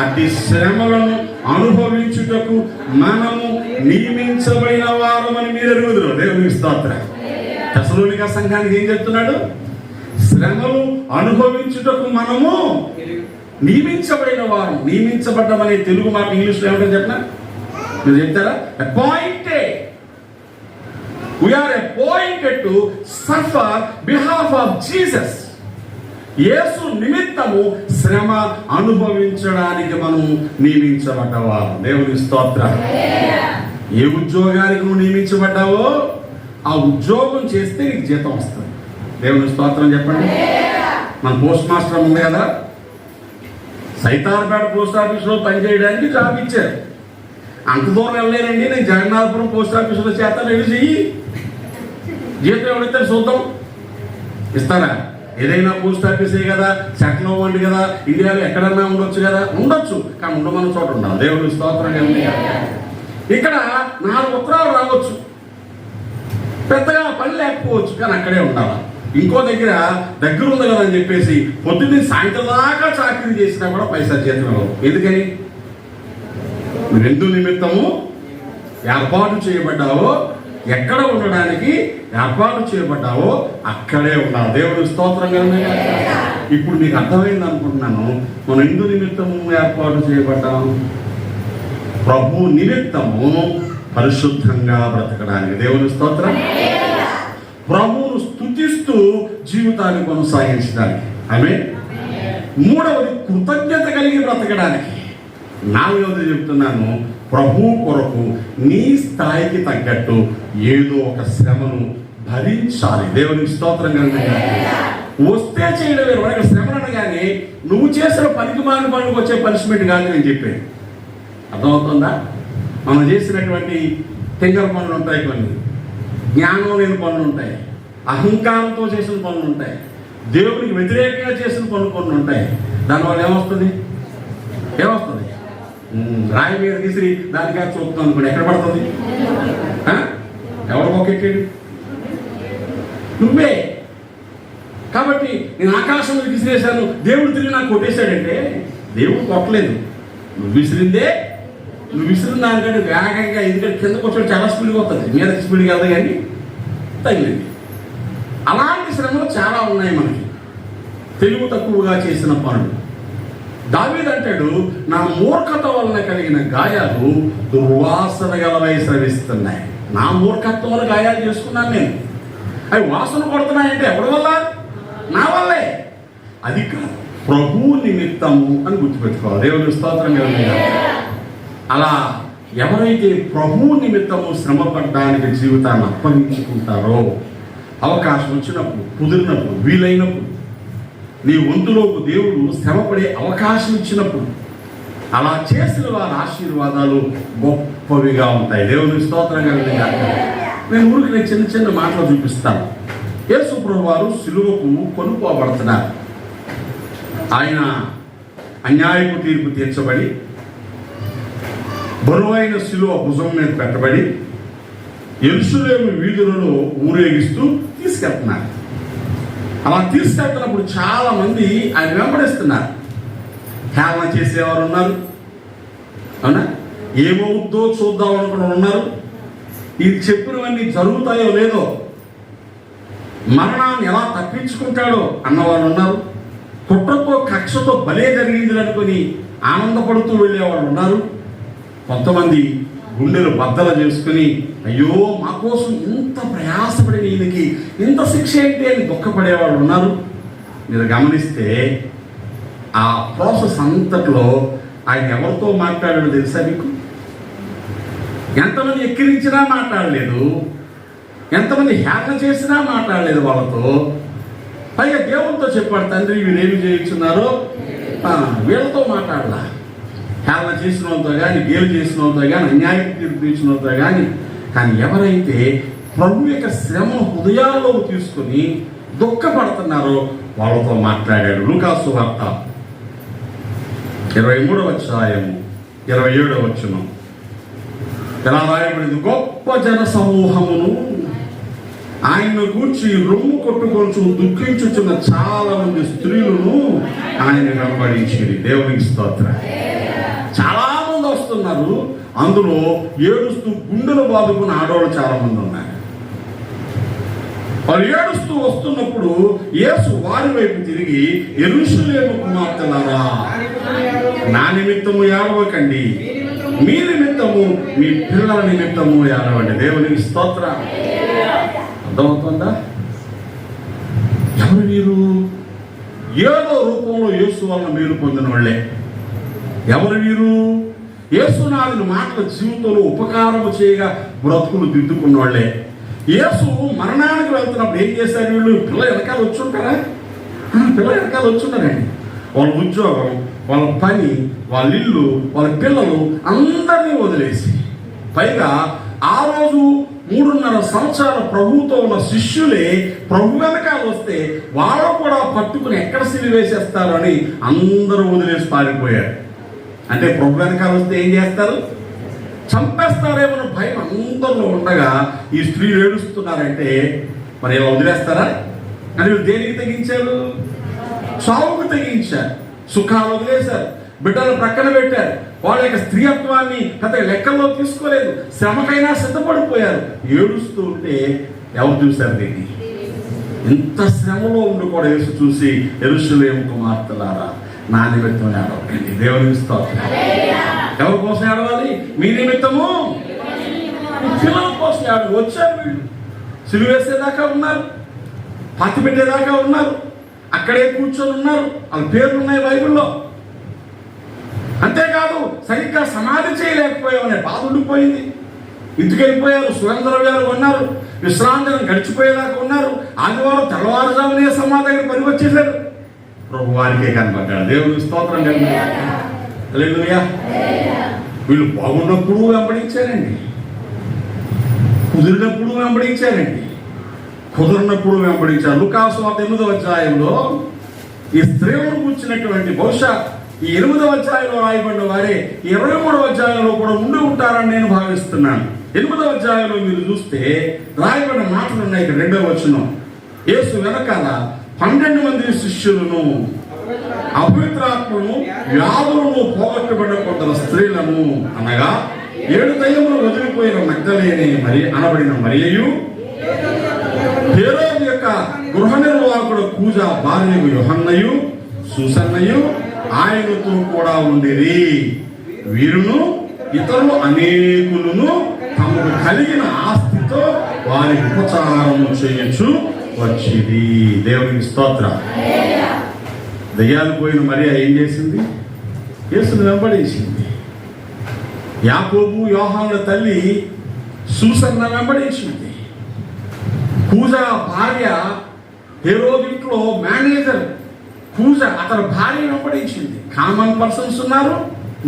అట్టి శ్రమలను అనుభవించుటకు మనము నియమించబడిన వారమని మీరు ఎరుగుదురు. దేవుని స్తోత్రం. తెస్సలోనిక సంఘానికి ఏం చెప్తున్నాడు? శ్రమలు అనుభవించుటకు మనము నియమించబడిన వారు. నియమించబడ్డమనే తెలుగు మాట ఇంగ్లీష్లో ఏమంటే చెప్పిన మీరు చెప్తారా? Appointed. We are appointed to suffer behalf of Jesus. యేసు నిమిత్తము శ్రమ అనుభవించడానికి మనం నియమించబడ్డవారు. దేవుని స్తోత్రం. ఏ ఉద్యోగానికి నువ్వు నియమించబడ్డావో ఆ ఉద్యోగం చేస్తే నీకు జీతం వస్తుంది. దేవుని స్తోత్రం చెప్పండి. మన పోస్ట్ మాస్టర్ ఉంది కదా, సైతారపేట పోస్ట్ ఆఫీస్లో పనిచేయడానికి జాబ్ ఇచ్చారు. అంత దూరం వెళ్ళలేనండి, నేను జగన్నాథపురం పోస్ట్ ఆఫీసులో చేస్తాను, వెళ్ళి చెయ్యి. జీతం ఎవరిస్తారు చూద్దాం, ఇస్తారా? ఏదైనా పోస్ట్ ఆఫీసే కదా, సెటిల్ అవ్వండి కదా, ఇండియాలో ఎక్కడన్నా ఉండొచ్చు కదా, ఉండొచ్చు, కానీ ఉండమన్న చోట ఉండాలి. దేవుని స్తోత్రం. ఇక్కడ 4 ఉత్తరాలు రావచ్చు, పెద్దగా పని లేకపోవచ్చు, కానీ అక్కడే ఉండాలి. ఇంకో దగ్గర ఉంది కదా అని చెప్పేసి పొద్దున్నే సాయంత్రం దాకా చాకరీ చేసినా కూడా పైసా చేతిలో. ఎందుకని? 2 నిమిత్తము ఏర్పాటు చేయబడ్డావో, ఎక్కడ ఉండడానికి ఏర్పాటు చేయబడ్డావో అక్కడే ఉండాలి. దేవుడు స్తోత్రం కలుగును. ఇప్పుడు మీకు అర్థమైంది అనుకుంటున్నాను. మనం ఎందు నిమిత్తము ఏర్పాటు చేయబడ్డాం? ప్రభు నిమిత్తము పరిశుద్ధంగా బ్రతకడానికి. దేవుని స్తోత్రం. ప్రభువును స్తుతిస్తూ జీవితాన్ని కొనసాగించడానికి. ఆమేన్. మూడవది కృతజ్ఞత కలిగి బ్రతకడానికి. నాలుగవది చెప్తున్నాను, ప్రభు కొరకు నీ స్థాయికి తగ్గట్టు ఏదో ఒక శ్రమను భరించాలి. దేవునికి స్తోత్రం కలుగును. వస్తే చేయడం వేరు. మనకి శ్రమను అనగానే నువ్వు చేసిన పనికి మాలిన పనులకు వచ్చే పనిష్మెంట్ కాదు నేను చెప్పేది. అర్థమవుతుందా? మనం చేసినటువంటి తెంగర పనులు ఉంటాయి, కొన్ని జ్ఞానం లేని పనులు ఉంటాయి, అహంకారంతో చేసిన పనులు ఉంటాయి, దేవునికి వ్యతిరేకంగా చేసిన పనులు కొన్ని ఉంటాయి. దానివల్ల ఏమొస్తుంది? రాయి మీద తీసి దానికా చూపుతాం అనుకోండి, ఎక్కడ పడుతుంది? ఎవరు మొక్కెట్టాడు? నువ్వే. కాబట్టి నేను ఆకాశంలో విసిరేశాను, దేవుడు తిరిగి నాకు కొట్టేశాడంటే దేవుడు కొట్టలేదు, నువ్వు విసిరిందే. నువ్వు విసిరిన దానికంటే వేగంగా, ఎందుకంటే కిందకు వచ్చాడు చాలా స్పీడ్గా వస్తుంది, మీదకి స్పీడ్గా వెళ్తా కానీ తగిలింది. అలాంటి శ్రమలు చాలా ఉన్నాయి మనకి, తెలుగు తక్కువగా చేసిన పనులు. దావీదు అంటాడు, నా మూర్ఖత వలన కలిగిన గాయాలు దుర్వాసన గలవై స్రవిస్తున్నాయి. నా మూర్ఖత్వం వల్ల గాయాలు చేసుకున్నాను నేను. అవి వాసన కొడుతున్నాయంటే ఎవరి వల్ల? నా వల్లే. అది కాదు, ప్రభు నిమిత్తము అని గుర్తుపెట్టుకోవాలి. దేవుని స్తోత్రం కలుగును. అలా ఎవరైతే ప్రభు నిమిత్తము శ్రమ పడడానికి జీవితాన్ని అప్పగించుకుంటారో, అవకాశం వచ్చినప్పుడు, కుదిరినప్పుడు, వీలైనప్పుడు, నీ వంతులోకి దేవుడు శ్రమపడే అవకాశం ఇచ్చినప్పుడు, అలా చేసిన వారి ఆశీర్వాదాలు గొప్పవిగా ఉంటాయి. దేవుని స్తోత్రం కలుగును. నేను ఊరికి చిన్న చిన్న మాటలు చూపిస్తాను. యేసు ప్రభువు వారు సిలువకు కొనుక్కోబడుతున్నారు. ఆయన అన్యాయపు తీర్పు తీర్చబడి బరువైన సిలువ భుజం మీద పెట్టబడి యెరూషలేము వీధులలో ఊరేగిస్తూ తీసుకెళ్తున్నారు. అలా తీసుకెళ్తున్నప్పుడు చాలా మంది ఆయన వెంబడిస్తున్నారు. హేళన చేసేవారు ఉన్నారు, అవునా? ఏమవుద్దో చూద్దాం అనుకున్న ఉన్నారు, ఇది చెప్పినవన్నీ జరుగుతాయో లేదో, మరణాన్ని ఎలా తప్పించుకుంటాడో అన్నవాళ్ళు ఉన్నారు, కుట్రతో కక్షతో భలే జరిగింది అనుకుని ఆనందపడుతూ వెళ్ళేవాళ్ళు ఉన్నారు. కొంతమంది గుండెలు బద్దలు చేసుకుని, అయ్యో మా కోసం ఇంత ప్రయాసపడిన ఈయనకి ఇంత శిక్ష ఏంటి అని దుఃఖపడేవాళ్ళు ఉన్నారు. మీరు గమనిస్తే ఆ ప్రాసెస్ అంతట్లో ఆయన ఎవరితో మాట్లాడాడో తెలుసా మీకు? ఎంతమంది ఎక్కిరించినా మాట్లాడలేదు, ఎంతమంది హేళన చేసినా మాట్లాడలేదు వాళ్ళతో. పైగా దేవునితో చెప్పాడు, తండ్రి వీరేమి చేయించున్నారో వీళ్ళతో మాట్లాడలా. హేళన చేసిన వాళ్ళతో కానీ, గేలు చేసిన వాళ్ళతో కానీ, అన్యాయం తీర్పు ఇచ్చిన వాళ్ళతో కానీ ఎవరైతే ప్రభు యొక్క శ్రమ హృదయాల్లో తీసుకుని దుఃఖపడుతున్నారో వాళ్ళతో మాట్లాడాడు. లూకా సువార్త 23వ అధ్యాయము 27వ వచనం ఎలా రాయబడింది? గొప్ప జన సమూహమును ఆయన్ను గూర్చి రొమ్ము కొట్టుకొంచు దుఃఖించుచున్న చాలా మంది స్త్రీలను ఆయన వెంబడించింది. దేవునికి స్తోత్రం. చాలా మంది వస్తున్నారు, అందులో ఏడుస్తూ గుండెలు బాదుకున్న ఆడవాళ్ళు చాలా మంది ఉన్నారు. వాళ్ళు ఏడుస్తూ వస్తున్నప్పుడు యేసు వారి వైపు తిరిగి, యెరూషలేము కుమార్తెలారా, నా నిమిత్తము ఏడవకండి, మీ నిమిత్తము, మీ పిల్లల నిమిత్తము ఏడవండి. దేవునికి స్తోత్రం. అర్థమవుతుందా? ఎవరు వీరు? ఏదో రూపంలో యేసు వలన మేలు పొందిన వాళ్ళే. ఎవరు వీరు? యేసునాథుని మాటల జీవితంలో ఉపకారము చేయగా బ్రతుకులు దిద్దుకున్న వాళ్ళే. యేసు మరణానికి వెళ్తున్నప్పుడు ఏం చేశారు వీళ్ళు? పిల్ల వెనకాల వచ్చుంటారా? పిల్ల వెనకాల వచ్చున్నారండి. వాళ్ళ ఉద్యోగం, వాళ్ళ పని, వాళ్ళ ఇల్లు, వాళ్ళ పిల్లలు అందరినీ వదిలేసి, పైగా ఆ రోజు 3.5 సంవత్సరాల ప్రభువుతో ఉన్న శిష్యులే ప్రభు వెనకాల వస్తే వాళ్ళు కూడా పట్టుకుని ఎక్కడ సిలివేసేస్తారు అని అందరూ వదిలేసి పారిపోయారు. అంటే ప్రభు వెనకాల వస్తే ఏం చేస్తారు? చంపేస్తారేమో భయం అందరిలో ఉండగా ఈ స్త్రీలు ఏడుస్తున్నారంటే మరి ఇలా వదిలేస్తారా? అని వీళ్ళు దేనికి తెగించారు? చావుకు తెగించారు. సుఖాలు వదిలేశారు, బిడ్డలు ప్రక్కన పెట్టారు, వాళ్ళ యొక్క స్త్రీత్వాన్ని పెద్దగా లెక్కల్లో తీసుకోలేదు. శ్రమకైనా సిద్ధపడిపోయారు. ఏడుస్తూ ఉంటే ఎవరు చూశారు దీన్ని? ఇంత శ్రమలో ఉండి కూడా యేసు చూసి, యెరూషలేము కుమార్తెలారా నా నిమిత్తం ఏడవకండి. దేవుని స్తోత్రం. ఎవరి కోసం ఏడవాలి? మీ నిమిత్తము, పిల్లల కోసం ఏడవాలి. వచ్చారు వీళ్ళు, సిలువ వేసేదాకా ఉన్నారు, పాతి పెట్టేదాకా ఉన్నారు, అక్కడే కూర్చొని ఉన్నారు. వాళ్ళ పేర్లు ఉన్నాయి బైబిల్లో. అంతేకాదు సరిగ్గా సమాధి చేయలేకపోయామనే బాధ ఉండిపోయింది. ఇంటికి వెళ్ళిపోయారు, సుగంధద్రవ్యాలు కొన్నారు, విశ్రాంతిని గడిచిపోయేదాకా ఉన్నారు. ఆదివారం తెల్లవారుజామునే సమాధి దగ్గర పని వచ్చేసారు. ప్రభు వారికే కనబడ్డాడు. దేవుని స్తోత్రం హల్లెలూయా. వీళ్ళు బాగున్నప్పుడు వెంబడించారండి, కుదిరినప్పుడు వెంబడించారండి, కుదిరినప్పుడు వెంబడించారు. లూకా సువార్త 8వ అధ్యాయంలో ఈ స్త్రీలను కూర్చున్నటువంటి, బహుశా ఈ 8వ అధ్యాయంలో రాయబడిన వారే 23వ అధ్యాయంలో కూడా ఉండి ఉంటారని నేను భావిస్తున్నాను. 8వ అధ్యాయంలో మీరు చూస్తే రాయబడిన మాటలు ఉన్నాయి. ఇక్కడ 2వ వచనం, యేసు వెనకాల 12 మంది శిష్యులను, అపవిత్రాత్మను, వ్యాధులను పోగొట్టబడిన కొందరు స్త్రీలను, అనగా 7 దయ్యములు వదిలిపోయిన మగ్దలేనే మరి అనబడిన మరియయు, హేరోదు యొక్క గృహ నిర్వాహకుడు కూజ భార్యకు యోహన్నయు, సూసన్నయు ఆయనతో కూడా ఉండిరి. వీరును ఇతరులు అనేకులను తమకు కలిగిన ఆస్తితో వారి ఉపచారము చేయొచ్చు వచ్చింది. దేవునికి స్తోత్రం. దయ్యాలు పోయిన మరియా ఏం చేసింది? యేసును వెంబడించింది. యాకోబు యోహానుల తల్లి సూసన్న వెంబడించింది. కూజ భార్య, హేరోదు ఇంట్లో మేనేజర్ కూజ, అతని భార్య వెంబడించింది. కామన్ పర్సన్స్ ఉన్నారు,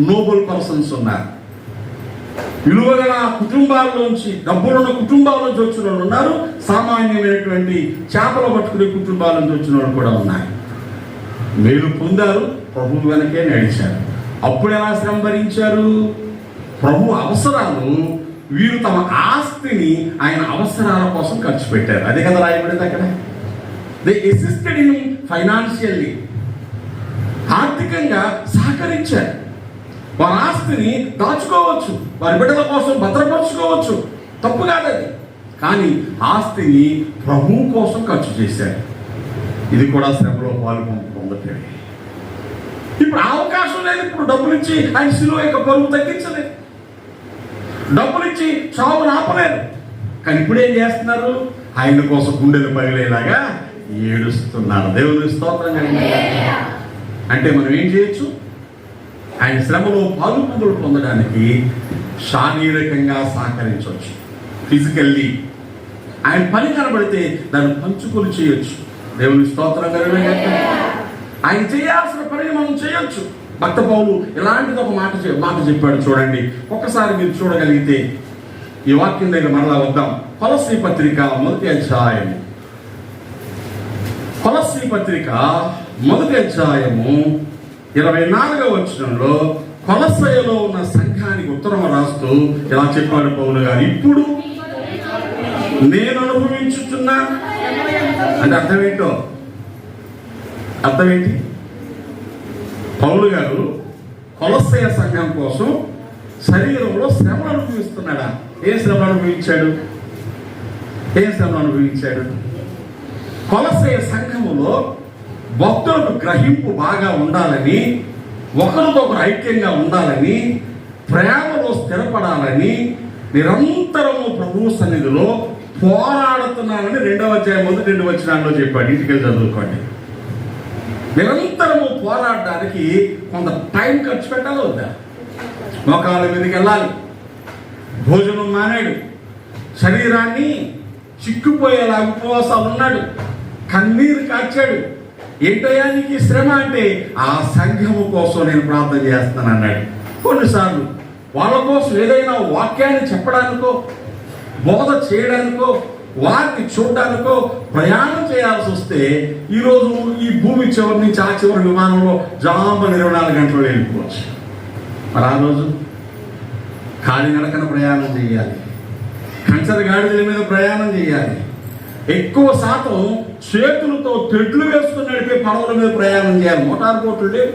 నోబుల్ పర్సన్స్ ఉన్నారు. విలువగల కుటుంబాల్లోంచి, డబ్బులున్న కుటుంబాల్లోంచి వచ్చిన వాళ్ళు ఉన్నారు, సామాన్యమైనటువంటి చేపలు పట్టుకునే కుటుంబాల నుంచి వచ్చిన వాళ్ళు కూడా ఉన్నారు. మేలు పొందారు, ప్రభు వెనకే నడిచారు. అప్పుడు ఎలా శ్రమ భరించారు? ప్రభు అవసరాలు, వీరు తమ ఆస్తిని ఆయన అవసరాల కోసం ఖర్చు పెట్టారు. అదే కదా రాయబడింది అక్కడ. దే అసిస్టెడ్ హిమ్ ఫైనాన్షియల్లీ, ఆర్థికంగా సహకరించారు. వారి ఆస్తిని దాచుకోవచ్చు, వారి బిడ్డల కోసం భద్రపరుచుకోవచ్చు, తప్పు కాదది. కానీ ఆస్తిని ప్రభు కోసం ఖర్చు చేశారు. ఇది కూడా శ్రమలో పొందటమే. ఇప్పుడు అవకాశం లేదు. ఇప్పుడు డబ్బులు ఇచ్చి ఆయన శిలువ యొక్క బరువు తగ్గించలేదు, డబ్బులు ఇచ్చి చావును ఆపలేదు. కానీ ఇప్పుడు ఏం చేస్తున్నారు? ఆయన కోసం గుండెలు పగిలేలాగా ఏడుస్తున్నారు. దేవుని స్తోత్రం. అంటే మనం ఏం చేయొచ్చు? ఆయన శ్రమలో పాలుపొందులు పొందడానికి శారీరకంగా సహకరించవచ్చు, ఫిజికల్లీ. ఆయన పని కనబడితే దాన్ని పంచుకొని చేయొచ్చు. దేవుని స్తోత్రం. ఆయన చేయాల్సిన పనిని మనం చేయొచ్చు. భక్త పౌలు ఇలాంటిది ఒక మాట చెప్పాడు చూడండి. ఒక్కసారి మీరు చూడగలిగితే ఈ వాక్యం దగ్గర మరలా వద్దాం. కొలస్సీ పత్రిక 1వ అధ్యాయము, కొలస్సీ పత్రిక 1వ అధ్యాయము 24వ వచనంలో కొలస్సయలో ఉన్న సంఘానికి ఉత్తరం రాస్తూ ఇలా చెప్పాడు పౌలు గారు, ఇప్పుడు నేను అనుభవించుతున్నా. అంటే అర్థమేంటో? అర్థమేంటి? పౌలు గారు కొలస్సయ సంఘం కోసం శరీరంలో శ్రమలు అనుభవిస్తున్నాడా? ఏ శ్రమలు అనుభవించాడు? కొలస్సయ సంఘములో భక్తులకు గ్రహింపు బాగా ఉండాలని, ఒకరికొకరు ఐక్యంగా ఉండాలని, ప్రేమలో స్థిరపడాలని, నిరంతరము ప్రభు సన్నిధిలో పోరాడుతున్నానని 2వ అధ్యాయం 1-2 వచనాల్లో చెప్పాడు. ఇంటికి చదువుకోండి. నిరంతరము పోరాడడానికి కొంత టైం ఖర్చు పెట్టాలి వద్దా? మోకాళ్ళ మీదకి వెళ్ళాలి, భోజనం మానేడు, శరీరాన్ని చిక్కుపోయేలా ఉపవాసాలు ఉన్నాడు, కన్నీరు కార్చాడు. ఏంటయ్యా నీకు శ్రమ అంటే, ఆ సంఘము కోసం నేను ప్రార్థన చేస్తాను అన్నాడు. కొన్నిసార్లు వాళ్ళ కోసం ఏదైనా వాక్యాన్ని చెప్పడానికో, బోధ చేయడానికో, వారిని చూడడానికో ప్రయాణం చేయాల్సి వస్తే ఈరోజు ఈ భూమి చివరి నుంచి ఆ చివరి విమానంలో జాంబని 24 గంటలు వెళ్ళిపోవచ్చు. మరి ఆ రోజు కాలినడకన ప్రయాణం చేయాలి, కంచర గాడిదల మీద ప్రయాణం చేయాలి. ఎక్కువ శాతం చేతులతో తెడ్లు వేసుకుని నడిపే పడవల మీద ప్రయాణం చేయాలి. మోటార్ బోట్లు లేవు,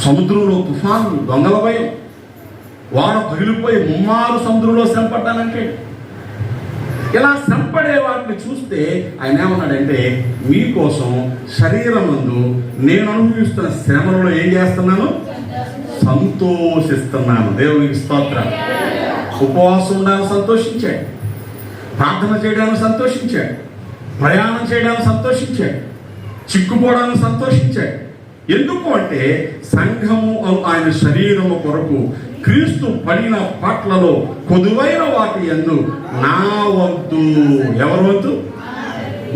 సముద్రంలో తుఫాను, దొంగల భయం, వాడ పగిలిపోయి ముమ్మారు సముద్రంలో శ్రమ పడ్డానంటే. ఇలా శ్రమపడే వాటిని చూస్తే ఆయన ఏమన్నాడంటే, మీకోసం శరీరం నందు నేను అనుభవిస్తున్న శ్రమలలో ఏం చేస్తున్నాను? సంతోషిస్తున్నాను. దేవునికి స్తోత్రం. ఉపవాసం ఉండాలని సంతోషించాడు, ప్రార్థన చేయడానికి సంతోషించాడు, ప్రయాణం చేయడానికి సంతోషించాడు, చిక్కుపోవడానికి సంతోషించాడు. ఎందుకు అంటే సంఘము ఆయన శరీరము కొరకు క్రీస్తు పడిన పాటలలో కొదువైన వాటి యందు నా వంతు, ఎవరి వంతు?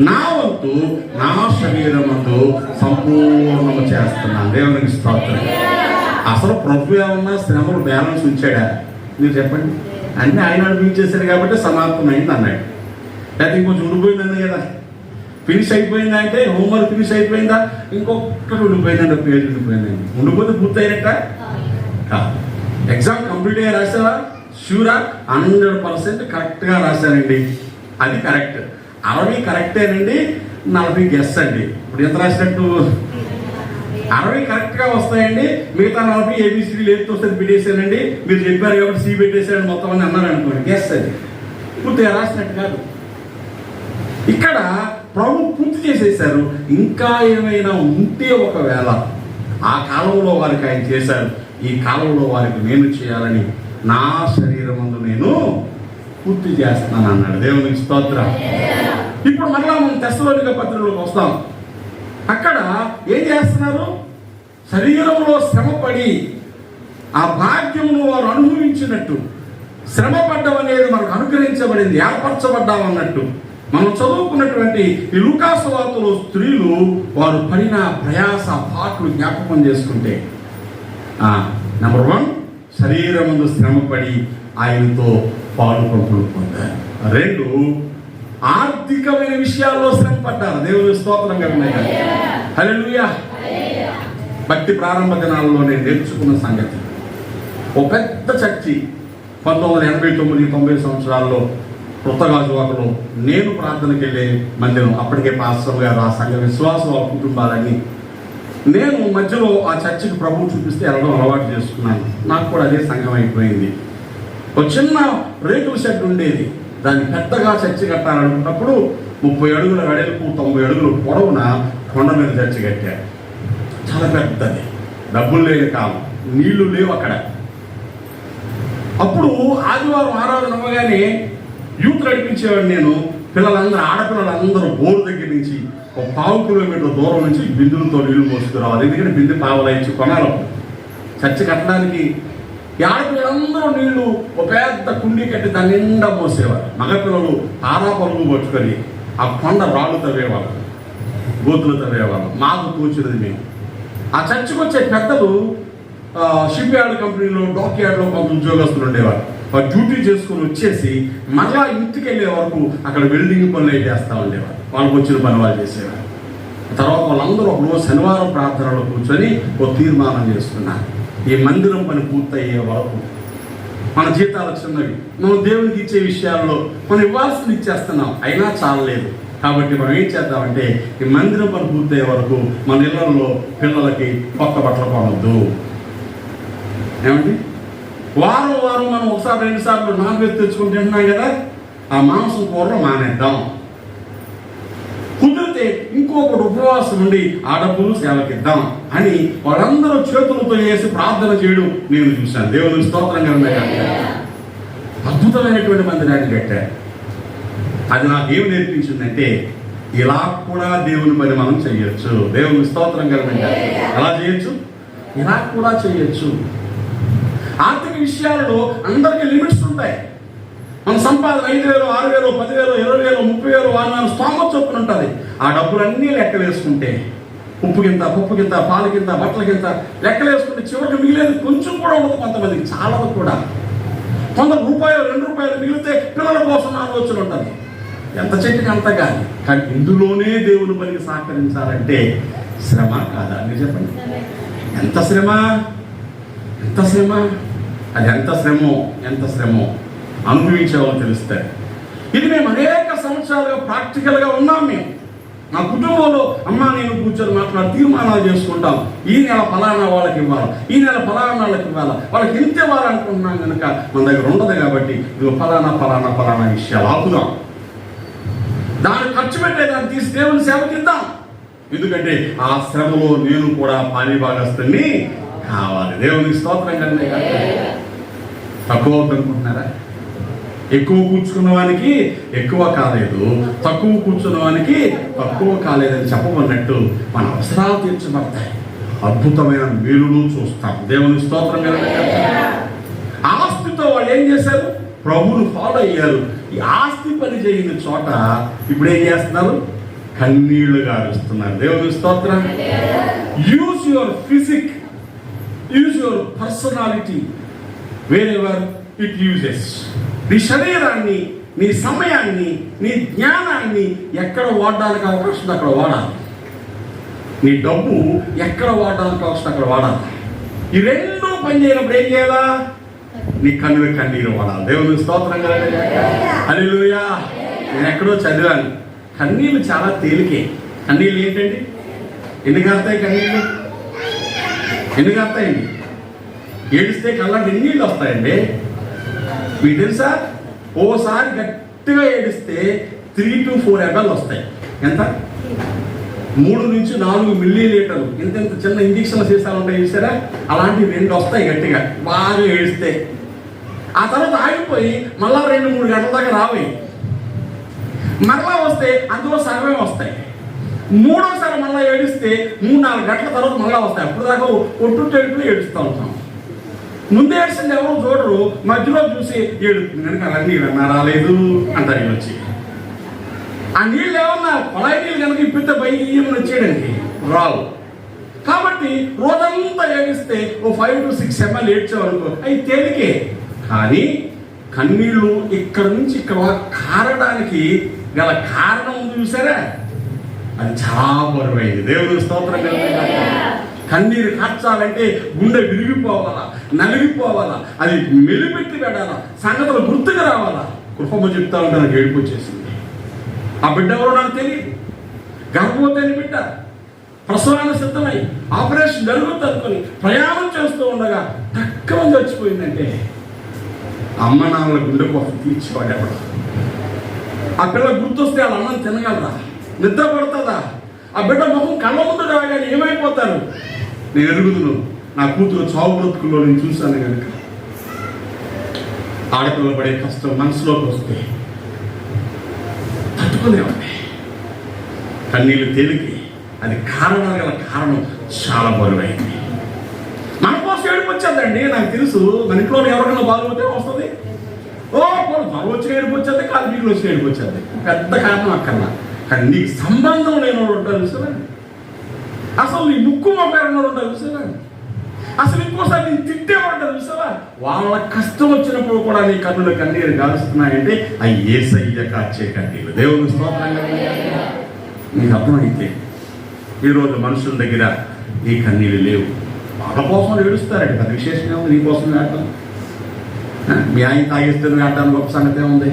నా వంతు నా శరీరమందు సంపూర్ణము చేస్తున్నాను. దేవునికి స్తోత్రం. అసలు ప్రభు ఏమన్నా శ్రమలు బ్యాలెన్స్ ఉంచాడా? మీరు చెప్పండి. అన్నీ ఆయన అనిపించేశారు కాబట్టి సమాప్తమైంది అన్నాడు. లేకపోతే ఇంకొంచెం ఉండిపోయింది కదా, ఫినిష్ అయిపోయిందా అంటే హోంవర్క్ ఫినిష్ అయిపోయిందా, ఇంకొకటి ఉండిపోయిందండి, పేరు ఉండిపోయిందండి. ఉండిపోతే పూర్తయినట్ట? ఎగ్జామ్ కంప్లీట్గా రాసావా? షూరా? 100% కరెక్ట్గా రాశానండి. అది కరెక్ట్. 60 కరెక్టేనండి, 40 గెస్ అండి. ఇప్పుడు ఎంత రాసినట్టు? 60 కరెక్ట్గా వస్తాయండి, మిగతా 40 ఏబిసిడీ లేదు వస్తుంది పెట్టేసానండి. మీరు చెప్పారు కాబట్టి సి పెట్టేసాడు మొత్తం అని అన్నారు అనుకోండి, గెస్ అది పూర్తిగా రాసినట్టు కాదు. ఇక్కడ ప్రభు పూర్తి చేసేసారు. ఇంకా ఏమైనా ఉంటే ఒకవేళ ఆ కాలంలో వారికి ఆయన చేశారు, ఈ కాలంలో వారికి నేను చేయాలని నా శరీరమందు నేను పూర్తి చేస్తున్నాను అన్నాడు. దేవునికి స్తోత్రం. ఇప్పుడు మరలా మనం తెస్సలోనిక పత్రికలోకి వస్తాం. అక్కడ ఏం చేస్తున్నారు? శరీరంలో శ్రమపడి ఆ భాగ్యమును వారు అనుభవించినట్టు, శ్రమపడ్డం అనేది మనకు అనుగ్రహించబడింది, ఏర్పరచబడ్డాం అన్నట్టు. మనం చదువుకున్నటువంటి ఈ లూకాసు వార్తలో స్త్రీలు వారు పడిన ప్రయాస పాటలు జ్ఞాపకం చేసుకుంటే, నెంబర్ 1 శరీరముందు శ్రమపడి ఆయనతో పాలు పంపులు పొందారు. 2 ఆర్థికమైన విషయాల్లో శ్రమ పడ్డారు. దేవుని స్తోత్రం కలుగును. హల్లెలూయా. భక్తి ప్రారంభ దినాల్లో నేను నేర్చుకున్న సంగతి, ఒక పెద్ద చర్చి 1989-90 సంవత్సరాల్లో కొత్తగాజువాకలో నేను ప్రార్థనకి వెళ్ళే మందిరం. అప్పటికే పాస్టర్ గారు ఆ సంఘ విశ్వాసం ఆ కుటుంబాలని నేను మధ్యలో ఆ చర్చికి ప్రభువు చూపిస్తే వెళ్ళడం అలవాటు చేసుకున్నాను. నాకు కూడా అదే సంఘం అయిపోయింది. ఒక చిన్న రేకుల షెడ్ ఉండేది, దాన్ని పెద్దగా చర్చి కట్టాలనుకున్నప్పుడు 30 అడుగుల వెడల్పు 90 అడుగుల పొడవున కొండ మీద చర్చి కట్టారు. చాలా పెద్దది, డబ్బులు లేని కాలం, నీళ్లు లేవు అక్కడ. అప్పుడు ఆదివారం ఆరాధన అవ్వగానే యూత్ నడిపించేవాడు నేను. పిల్లలందరూ, ఆడపిల్లలందరూ బోరు దగ్గర నుంచి ఒక 1/2 కిలోమీటర్ దూరం నుంచి బిందులతో నీళ్లు మోసుకురావాలి. ఎందుకంటే బిందె పావలాయించి కొనాలి. చర్చి కట్టడానికి ఈ ఆడపిల్లలందరూ నీళ్లు ఒక పెద్ద కుండీ కట్టి దాని నిండా మోసేవారు. మగపిల్లలు ఆరా పలుగు పట్టుకొని ఆ కొండ రాళ్ళు తవ్వేవాళ్ళు, గోతులు తవ్వేవాళ్ళు. మాకు తోచినది మేము. ఆ చర్చికి వచ్చే పెద్దలు షిప్ యార్డ్ కంపెనీలో, డాక్ యార్డ్లో కొంత ఉద్యోగస్తులు ఉండేవారు. వారు డ్యూటీ చేసుకుని వచ్చేసి మరలా ఇంటికి వెళ్ళే వరకు అక్కడ వెల్డింగ్ పనులు అవి చేస్తూ ఉండేవారు. వాళ్ళకి వచ్చిన పని వాళ్ళు చేసేవారు. తర్వాత వాళ్ళందరూ ఒకరోజు శనివారం ప్రార్థనలో కూర్చొని ఒక తీర్మానం చేసుకున్నారు, ఈ మందిరం పని పూర్తయ్యే వరకు మన జీతాలు చిన్నవి, మనం దేవునికి ఇచ్చే విషయాల్లో మనం ఇవ్వాల్సింది ఇచ్చేస్తున్నాం, అయినా చాలలేదు. కాబట్టి మనం ఏం చేద్దామంటే ఈ మందిరం పని పూర్తయ్యే వరకు మన ఇళ్లలో పిల్లలకి కొత్త బట్టలు కొనవద్దు. ఏమండి, వారం వారం మనం 1-2 సార్లు నాన్ వెజ్ తెచ్చుకుని తింటున్నాం కదా, ఆ మాంసం కూరలు మానేద్దాం. కుదిరితే ఇంకొకటి ఉపవాసం ఉండి ఆ డబ్బులు సేవకిద్దాం అని వాళ్ళందరూ చేతులతో చేసి ప్రార్థన చేయడం నేను చూశాను. దేవుని స్తోత్రంగా ఉన్నాయి. అద్భుతమైనటువంటి మందిరాన్ని కట్టారు. అది నాకు ఏమి నేర్పించిందంటే ఇలా కూడా దేవుని పని మనం చేయొచ్చు. దేవుని స్తోత్రంగా ఎలా చేయొచ్చు? ఇలా కూడా చేయొచ్చు. ఆర్థిక విషయాలలో అందరికీ లిమిట్స్ ఉంటాయి. మన సంపాదన 5,000, 6,000, 10,000, 20,000, 30,000 వారం స్తోమత చొప్పున ఉంటుంది. ఆ డబ్బులన్నీ లెక్క వేసుకుంటే ఉప్పు కింద, పప్పు కింద, పాలు కింద, బట్టల కింద లెక్కలు వేసుకుంటే చివరికి మిగిలేదు కొంచెం కూడా ఉండదు. కొంతమందికి చాలదు కూడా. కొందరు రూపాయలు 2 రూపాయలు మిగిలితే పిల్లల కోసం ఆలోచన ఉంటుంది. ఎంత చెట్టుకి అంత కానీ ఇందులోనే దేవుని పనికి సహకరించాలంటే శ్రమ కాదా? మీరు చెప్పండి. ఎంత శ్రమ, ఎంత శ్రమ, అది ఎంత శ్రమో అనుభవించేవాళ్ళు తెలుస్తారు. ఇది మేము అనేక సంవత్సరాలుగా ప్రాక్టికల్గా ఉన్నాం. మేము నా కుటుంబంలో అమ్మ నేను కూర్చొని మాట్లాడి తీర్మానాలు చేసుకుంటాం. ఈ నెల ఫలానా వాళ్ళకి ఇవ్వాలి, ఈ నెల ఫలానా వాళ్ళకి ఇవ్వాలి, వాళ్ళకి ఎంత ఇవ్వాలనుకుంటున్నాం కనుక మన దగ్గర ఉండదు కాబట్టి ఇది ఫలానా విషయాలు ఆపుదాం. దాన్ని ఖర్చు పెట్టేదాన్ని తీసి దేవుని సేవకి ఇద్దాం. ఎందుకంటే ఆ శ్రమలో నేను కూడా పాలిభాగస్తుని కావాలి. దేవునికి స్తోత్రం కంటే తక్కువ అనుకుంటున్నారా? ఎక్కువ కూర్చున్న వానికి ఎక్కువ కాలేదు, తక్కువ కూర్చున్న వానికి తక్కువ కాలేదని చెప్పమన్నట్టు మన అవసరాలు తీర్చబడతాయి. అద్భుతమైన మేలులు చూస్తాం. దేవుని స్తోత్రం కంటే ఆస్తితో వాళ్ళు ఏం చేశారు? ప్రభువును ఫాలో అయ్యారు. ఈ ఆస్తి పని చేయని చోట ఇప్పుడు ఏం చేస్తున్నారు? కన్నీళ్లు గారుస్తున్నారు. దేవుని స్తోత్రం. Use your physique, use your personality wear ever it uses. నీ శరీరాన్ని, నీ సమయాన్ని, నీ జ్ఞానాన్ని ఎక్కడ వాడడానికి అవకాశం ఉంది అక్కడ వాడాలి. నీ డబ్బు ఎక్కడ వాడడానికి అవకాశం అక్కడ వాడాలి. ఈ రెండు పని చేయనప్పుడు ఏం చేయాలా? నీ కన్నీరు వాడాలి. దేవుని స్తోత్రం కదండి. హల్లెలూయా. నేను ఎక్కడో చదివాను, కన్నీళ్ళు చాలా తేలికే. కన్నీళ్ళు ఏంటండి? ఎందుకు వస్తాయి కన్నీళ్ళు? ఎందుకు వస్తాయండి? ఏడిస్తే కళ్ళకి ఎన్నీళ్ళు వస్తాయండి. మీకు తెలుసా? ఓసారి గట్టిగా ఏడిస్తే 3 to 4 ml వస్తాయి. ఎంత? 3 నుంచి 4 మిల్లీలీటర్లు. ఇంత చిన్న ఇంజక్షన్ల సీసాలు ఉంటాయి చూసారా? అలాంటివి 2 వస్తాయి గట్టిగా బాగా ఏడిస్తే. ఆ తర్వాత ఆగిపోయి మళ్ళా 2-3 గంటల దాకా రావి. మరలా వస్తే అందులో సగమే వస్తాయి. మూడోసారి మళ్ళీ ఏడిస్తే 3-4 గంటల తర్వాత మళ్ళీ వస్తాయి. అప్పుడు దాకా ఒట్టు ఏడుస్తూ ఉంటాం. ముందు ఏడ్చింది ఎవరు చూడరు, మధ్యలో చూసి ఏడుతుంది కనుక అలా నీళ్ళన్నా రాలేదు అంటారు. వచ్చి ఆ నీళ్ళు ఏమన్నా కొలాయి నీళ్ళు కనుక ఇప్పితే బయట వచ్చేయడానికి రావు. కాబట్టి రోజంతా ఏడిస్తే 5 to 6 ml ఏడ్చేవరకు అవి తేలికే. కానీ కన్నీళ్ళు ఇక్కడ నుంచి ఇక్కడ కారడానికి గల కారణం ఉంది చూసారా? అది చాలా బరువైంది. దేవుని స్తోత్రం కలుగుతుంది. కన్నీరు కార్చాలంటే గుండె విరిగిపోవాలా, నలిగిపోవాలా, అది మెలిపెట్టి పెట్టాలా, సంగతులు గుర్తుకు రావాలా. కృపమ్మ చెప్తా ఉంటే నాకు ఏడుపు వచ్చేసింది. ఆ బిడ్డ ఎవరో నాకు తెలియదు. గర్భవతి బిడ్డ ప్రసవాన్ని సిద్ధమై ఆపరేషన్ జరుగుతుంది అనుకుని ప్రయాణం చేస్తూ ఉండగా తక్కువ చచ్చిపోయిందంటే అమ్మ నాన్నల గుండె కోసం తీర్చివాడేవాడు. ఆ పిల్ల గుర్తొస్తే వాళ్ళ అన్నం తినగలరా? నిద్ర పడుతుందా? ఆ బిడ్డ ముఖం కళ్ళ ముందు రాగానే ఏమైపోతారు? నేను ఎరుగుదును. నా కూతురు చావు బ్రతుకుల్లో నేను చూశాను కనుక ఆడపిల్ల పడే కష్టం మనసులోకి వస్తే తట్టుకునేవాడిని. కన్నీళ్ళు తేలికి. అది కారణాలు గల కారణం చాలా బరువైంది. మన కోసం ఏడుపు వచ్చేదండి. నాకు తెలుసు మన ఇంట్లో ఎవరికైనా బాధపోతే వస్తుంది. జ్వరం వచ్చి ఏడుపు వచ్చేది, కాదు నీళ్ళు వచ్చి ఏడుపు వచ్చేది. పెద్ద కారణం అక్కర్లా. కానీ నీకు సంబంధం లేని వాడు ఉంటారు చూసారా? అసలు నీ ముక్కు మొక్కలు ఉంటారు చూసారా? అసలు ఇంకోసారి నేను తిట్టేవాడు చూసావా? వాళ్ళ కష్టం వచ్చినప్పుడు కూడా నీ కన్నులు కన్నీరు కాలుస్తున్నాయంటే అవి యేసయ్య కార్చే కన్నీళ్ళు. దేవుని స్తోత్రంగా నీకు అర్థమైతే ఈరోజు మనుషుల దగ్గర ఈ కన్నీళ్ళు లేవు. వాళ్ళ కోసం ఏడుస్తారండి. అది విశేషంగా ఉంది. నీ కోసం ఆడటం, మీ ఆయన తాగిస్తే నువ్వు ఆడటానికి గొప్ప సంగతి ఏముంది?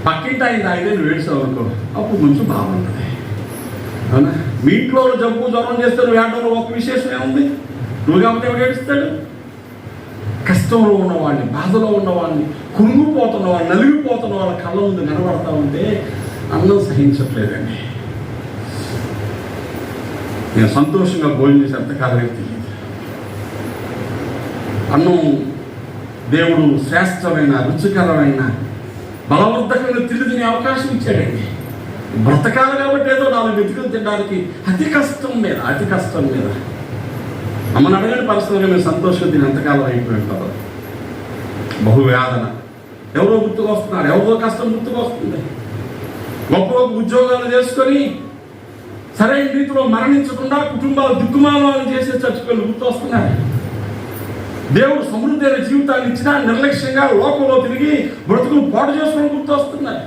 పక్కింటి ఆయన తాగితే నువ్వు ఏడుస్తావు అనుకో, అప్పుడు కొంచెం బాగుంటుంది. అవునా? మీ ఇంట్లో జబ్బు జ్వరం చేస్తే నువ్వు ఆడటంలో గొప్ప విశేషం ఏముంది? నువ్వు కాబట్టి ఎవరు ఏడుస్తాడు? కష్టంలో ఉన్నవాడిని, బాధలో ఉన్నవాడిని, కురుంగిపోతున్న వాడిని, నలిగిపోతున్న వాళ్ళ కళ్ళ ముందు కనబడతా ఉంటే అన్నం సహించట్లేదండి. నేను సంతోషంగా భోజనం చేసి ఎంతకాలం తెలియదు. అన్నం దేవుడు శ్రేష్టమైన, రుచికరమైన, బలవర్ధకమైన తిండి తినే అవకాశం ఇచ్చాడండి. బ్రతకాలి కాబట్టి ఏదో 4 మెతుకులు తినడానికి అతి కష్టం మీద అమ్మని అడగని పరిస్థితులుగా మేము సంతోషంగా తిని ఎంతకాలం అయిపోయి ఉంటారు. బహువేదన. ఎవరో గుర్తుకొస్తున్నారు, ఎవరో కష్టం గుర్తుకొస్తుంది. గొప్ప ఉద్యోగాలు చేసుకొని సరైన రీతిలో మరణించకుండా కుటుంబాలు దిక్కుమాలను చేసే చచ్చిపోయి గుర్తొస్తున్నారు. దేవుడు సమృద్ధి అయిన జీవితాన్ని ఇచ్చినా నిర్లక్ష్యంగా లోకంలో తిరిగి బ్రతుకులు పాటు చేసుకొని గుర్తొస్తున్నారు.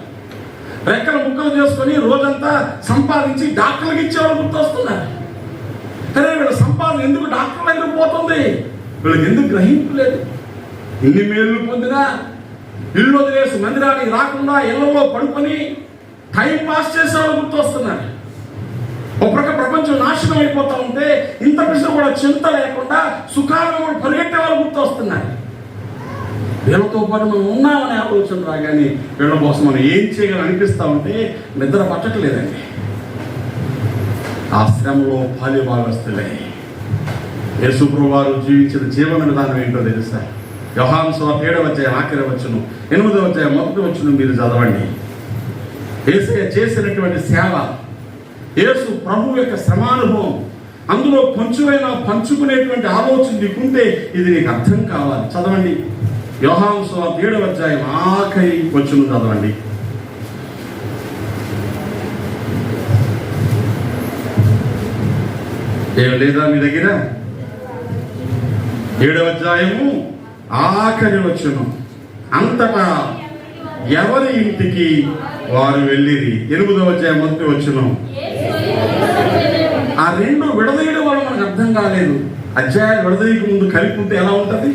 రెక్కలు ముక్కలు చేసుకొని రోజంతా సంపాదించి డాక్టర్లకు ఇచ్చేవాళ్ళు గుర్తొస్తున్నారు. కానీ వీళ్ళ సంపాదన ఎందుకు డాక్టర్ల దగ్గర పోతుంది? వీళ్ళకి ఎందుకు గ్రహింపు లేదు? ఇన్ని మేలు పొందినా ఇల్లు వదిలేసి మందిరానికి రాకుండా ఇళ్లలో పడుకొని టైం పాస్ చేసేవాళ్ళు గుర్తొస్తున్నారు. ఒక ప్రక్క ప్రపంచం నాశనం అయిపోతా ఉంటే ఇంత పిసరు కూడా చింత లేకుండా సుఖాలను కూడా పరిగెట్టే వాళ్ళు గుర్తు వస్తున్నారు. వీళ్ళతో పాటు మనం ఉన్నామనే ఆలోచన రాగానే వీళ్ళ కోసం మనం ఏం చేయగలం అనిపిస్తూ ఉంటే నిద్ర పట్టట్లేదండి. ఆ శ్రమలో పాలి భాగస్తులే. యేసుప్రభువు వారు జీవించిన జీవన విధానం ఏంటో తెలుసా? యోహాను సువార్త 7వ అధ్యాయం ఆఖరి వచనం, 8వ అధ్యాయం మొదటి వచనం మీరు చదవండి. యేసయ్య చేసినటువంటి సేవ, యేసు ప్రభు యొక్క శ్రమానుభవం, అందులో కొంచెమైనా పంచుకునేటువంటి ఆలోచన నీకుంటే ఇది నీకు అర్థం కావాలి. చదవండి, యోహాను సువార్త 7వ అధ్యాయం ఆఖరి వచనం చదవండి. ఏం లేదా మీ దగ్గర? 7వ అధ్యాయము ఆఖరి వచనం, అంతటా ఎవరి ఇంటికి వారు వెళ్ళిరి. 8వ అధ్యాయం మొదటి వచనం. ఆ రెండు విడదీయడం వల్ల మనకు అర్థం కాలేదు. అధ్యాయాలు విడదీయక ముందు కలిపి ఉంటే ఎలా ఉంటుంది?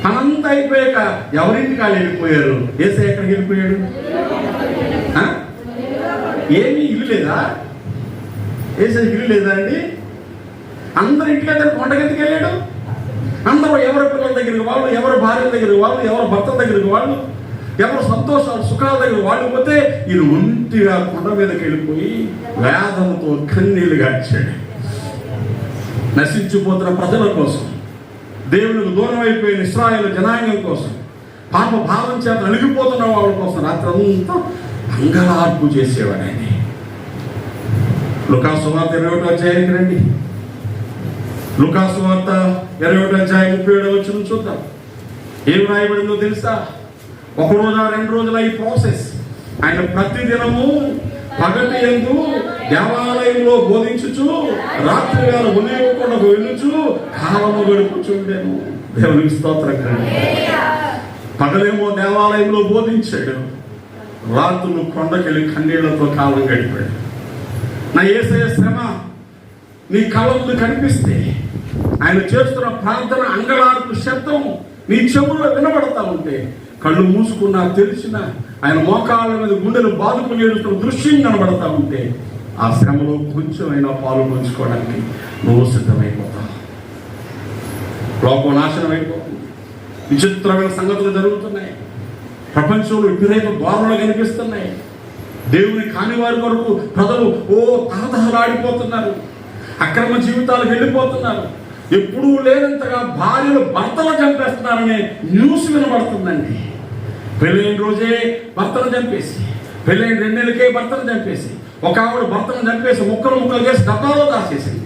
పనంతా అయిపోయాక ఎవరింటికి వాళ్ళు వెళ్ళిపోయారు. యేసయ్య ఎక్కడికి వెళ్ళిపోయాడు? ఏమీ ఇల్లు లేదా? యేసయ్యకి ఇల్లు లేదా అండి? అందరి ఇంటికి అయితే కొండగెత్తికి వెళ్ళాడు. అందరూ ఎవరి పిల్లల దగ్గరికి వాళ్ళు, ఎవరి భార్యల దగ్గరికి వాళ్ళు, ఎవరి భర్తల దగ్గరికి వాళ్ళు, ఎవరు సంతోషాలు సుఖాల దగ్గర వాళ్ళు పోతే ఈయన ఒంటిగా కొండ మీదకి వెళ్ళిపోయి వేదనతో కన్నీళ్లు గార్చాడు. నశించిపోతున్న ప్రజల కోసం, దేవునికి దూరం అయిపోయిన ఇశ్రాయేలు జనాంగం కోసం, పాప భావం చేత అణిగిపోతున్న వాళ్ళ కోసం రాత్రి అంతా అంగలార్పు చేసేవాడు ఆయన. లూకా సువార్త 21వ అధ్యాయానికి రండి. లూకా సువార్త 21వ అధ్యాయం 37వ వచనం చూద్దాం. ఏం రాయబడిందో తెలుసా? ఒక రోజు 2 రోజుల ఈ ప్రాసెస్. ఆయన ప్రతి దినము పగటి యందు దేవాలయంలో బోధించుచు, రాత్రి వేళ ఉదయకుండా వెళ్ళుచు కాలము గడుపుచుండెను. దేవునికి స్తోత్రం. పగలేమో దేవాలయంలో బోధించాడు, రాత్రులు కొండకెళ్ళి కన్నీళ్లతో కాలం గడిపాడు. నా యేసయ్య శ్రమ నీ కళ్ళ ముందు కనిపిస్తే, ఆయన చేస్తున్న ప్రార్థన అంగళార్పు శబ్దం నీ చెవుల్లో వినబడతా ఉంటే, కళ్ళు మూసుకున్నా తెరిచినా ఆయన మోకాళ్ళ మీద గుండెలు బాదుకుని ఏడుస్తున్న దృశ్యం కనబడతా ఉంటే, ఆ శ్రమలో కొంచెమైనా పాలు పంచుకోవడానికి నువ్వు సిద్ధమైపోతావు. లోకం నాశనం అయిపోతుంది. విచిత్రమైన సంగతులు జరుగుతున్నాయి. ప్రపంచంలో విపరీత ద్వారాలు కనిపిస్తున్నాయి. దేవుని కాని వారి వరకు ప్రజలు తహతహలాడిపోతున్నారు. అక్రమ జీవితాలు వెళ్ళిపోతున్నారు. ఎప్పుడూ లేనంతగా భార్యలు భర్తలు చంపేస్తున్నారనే న్యూస్ వినబడుతుందండి. పెళ్ళైన రోజే భర్తను చంపేసి, పెళ్ళైన 2 నెలలకే భర్తను చంపేసి, ఒక ఆవిడ భర్తను చంపేసి ముక్కలు చేసి డబ్బాలో దాచేసింది.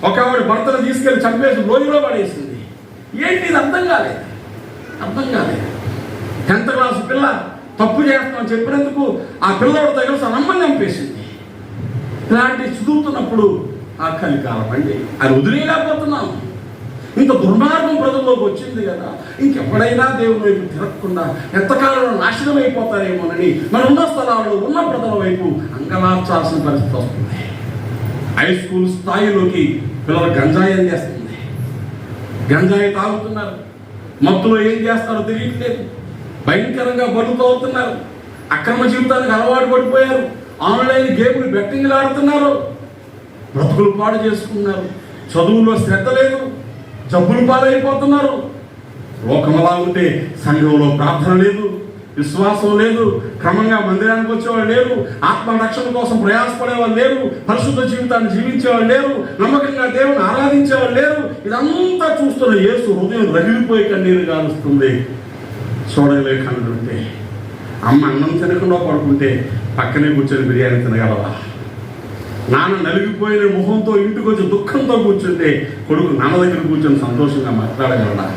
ఒక ఆవిడ భర్తను తీసుకెళ్లి చంపేసి లోయలో పడేసింది. ఏంటి ఇది? అర్థం కాలేదు. 10th క్లాస్ పిల్ల తప్పు చేస్తామని చెప్పినందుకు ఆ పిల్లవాడు దగ్గర అమ్మని చంపేసింది. ఇలాంటివి చదువుతున్నప్పుడు ఆ కలికాలం అండి, అది వదిలేయలేకపోతున్నాం. ఇంత దుర్మార్గం ప్రజల్లోకి వచ్చింది కదా, ఇంకెప్పుడైనా దేవుని వైపు తిరగకుండా ఎంతకాలంలో నాశనం అయిపోతారేమోనని మన ఉన్న స్థలాల్లో ఉన్న ప్రజల వైపు అంగలార్చాల్సిన పరిస్థితి వస్తుంది. హై స్కూల్ స్థాయిలోకి పిల్లలు గంజాయి ఏం చేస్తుంది, గంజాయి తాగుతున్నారు. మత్తులో ఏం చేస్తారో తెలియట్లేదు. భయంకరంగా బరువుతో అవుతున్నారు. అక్రమ జీవితానికి అలవాటు పడిపోయారు. ఆన్లైన్ గేమ్లు బెట్టింగ్లు ఆడుతున్నారు. బ్రతుకులు పాడు చేసుకున్నారు. చదువులో శ్రద్ధ లేదు. జబ్బులు పాలైపోతున్నారు. లోకమలా ఉంటే సంఘంలో ప్రార్థన లేదు, విశ్వాసం లేదు, క్రమంగా మందిరానికి వచ్చేవాళ్ళు లేరు, ఆత్మరక్షణ కోసం ప్రయాసపడేవాళ్ళు లేరు, పరిశుద్ధ జీవితాన్ని జీవించేవాళ్ళు లేరు, నమ్మకంగా దేవుని ఆరాధించేవాళ్ళు లేరు. ఇదంతా చూస్తున్న యేసు హృదయం రగిలిపోయి కన్నీరు గారుస్తుంది. చూడలేకంటే అమ్మ అన్నం తినకుండా పడుకుంటే పక్కనే కూర్చొని బిర్యానీ తినగలవా? నాన్న నలిగిపోయిన ముఖంతో ఇంటికి వచ్చి దుఃఖంతో కూర్చుంటే కొడుకు నాన్న దగ్గర కూర్చొని సంతోషంగా మాట్లాడగలడా?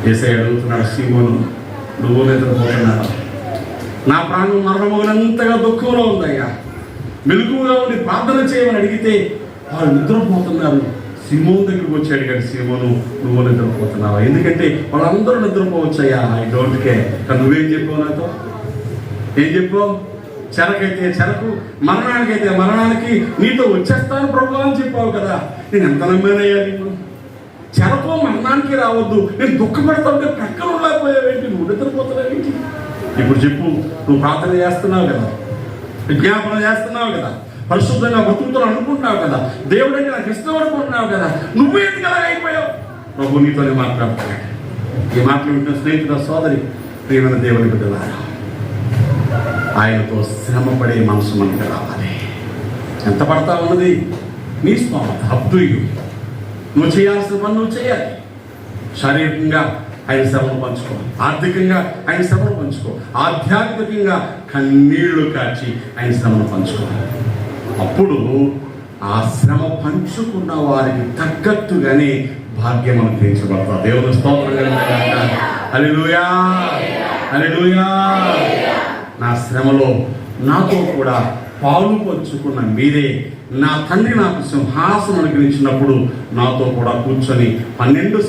యేసయ్య అడుగుతున్నాడు, సీమోను నువ్వు నిద్రపోతున్నావా? నా ప్రాణం మరణమోనంతగా దుఃఖంలో ఉందయ్యా, మెలకువగా ఉండి ప్రార్థన చేయమని అడిగితే వాళ్ళు నిద్రపోతున్నారు. సీమోను దగ్గరికి వచ్చి అడిగాడు, సీమోను నువ్వు నిద్రపోతున్నావా? ఎందుకంటే వాళ్ళందరూ నిద్రపోవచ్చయ్యా, ఐ డోంట్ కేర్. కానీ నువ్వేం చెప్పావు నాతో? ఏం చెప్పావు? చెరకైతే చెరకు, మరణానికైతే మరణానికి నీతో వచ్చేస్తాను ప్రభు అని చెప్పావు కదా. నేను ఎంత నమ్మానయ్యా నిన్ను? చెరకు మరణానికి రావద్దు, నేను దుఃఖపడతా ఉంటే ప్రక్కన ఉండలేకపోయావేంటి? నువ్వు నిద్రపోతున్నావేంటి? ఇప్పుడు చెప్పు, నువ్వు ప్రార్థన చేస్తున్నావు కదా, విజ్ఞాపన చేస్తున్నావు కదా, పరిశుద్ధంగా బతుకుతాను అనుకుంటున్నావు కదా, దేవుడు అంటే నాకు ఇష్టం అనుకుంటున్నావు కదా, నువ్వు ఎందుకు అలా అయిపోయావు? ప్రభు నీతోనే మాట్లాడతాడు. ఈ మాటలు వింటున్న స్నేహితుల సోదరి, ప్రియమైన దేవుని బిడ్డలారా, ఆయనతో శ్రమ పడే మనసు మనకు రావాలి. ఎంత పడతా ఉన్నది నీ స్తోమత, అబ్దుయ్యు నువ్వు చేయాల్సిన పని నువ్వు చేయాలి. శారీరకంగా ఆయన శ్రమను పంచుకో, ఆర్థికంగా ఆయన శ్రమను పంచుకో, ఆధ్యాత్మికంగా కన్నీళ్లు కాచి ఆయన శ్రమను పంచుకో. అప్పుడు ఆ శ్రమ పంచుకున్న వారికి తగ్గట్టుగానే భాగ్యం అనుగ్రహించబడతా. దేవుని స్తోత్రం. హల్లెలూయా, హల్లెలూయా. నా శ్రమలో నాతో కూడా పాలు పంచుకున్న మీరే, నా తండ్రి నాకు సింహాసనం అనుగ్రహించినప్పుడు నాతో కూడా కూర్చొని 12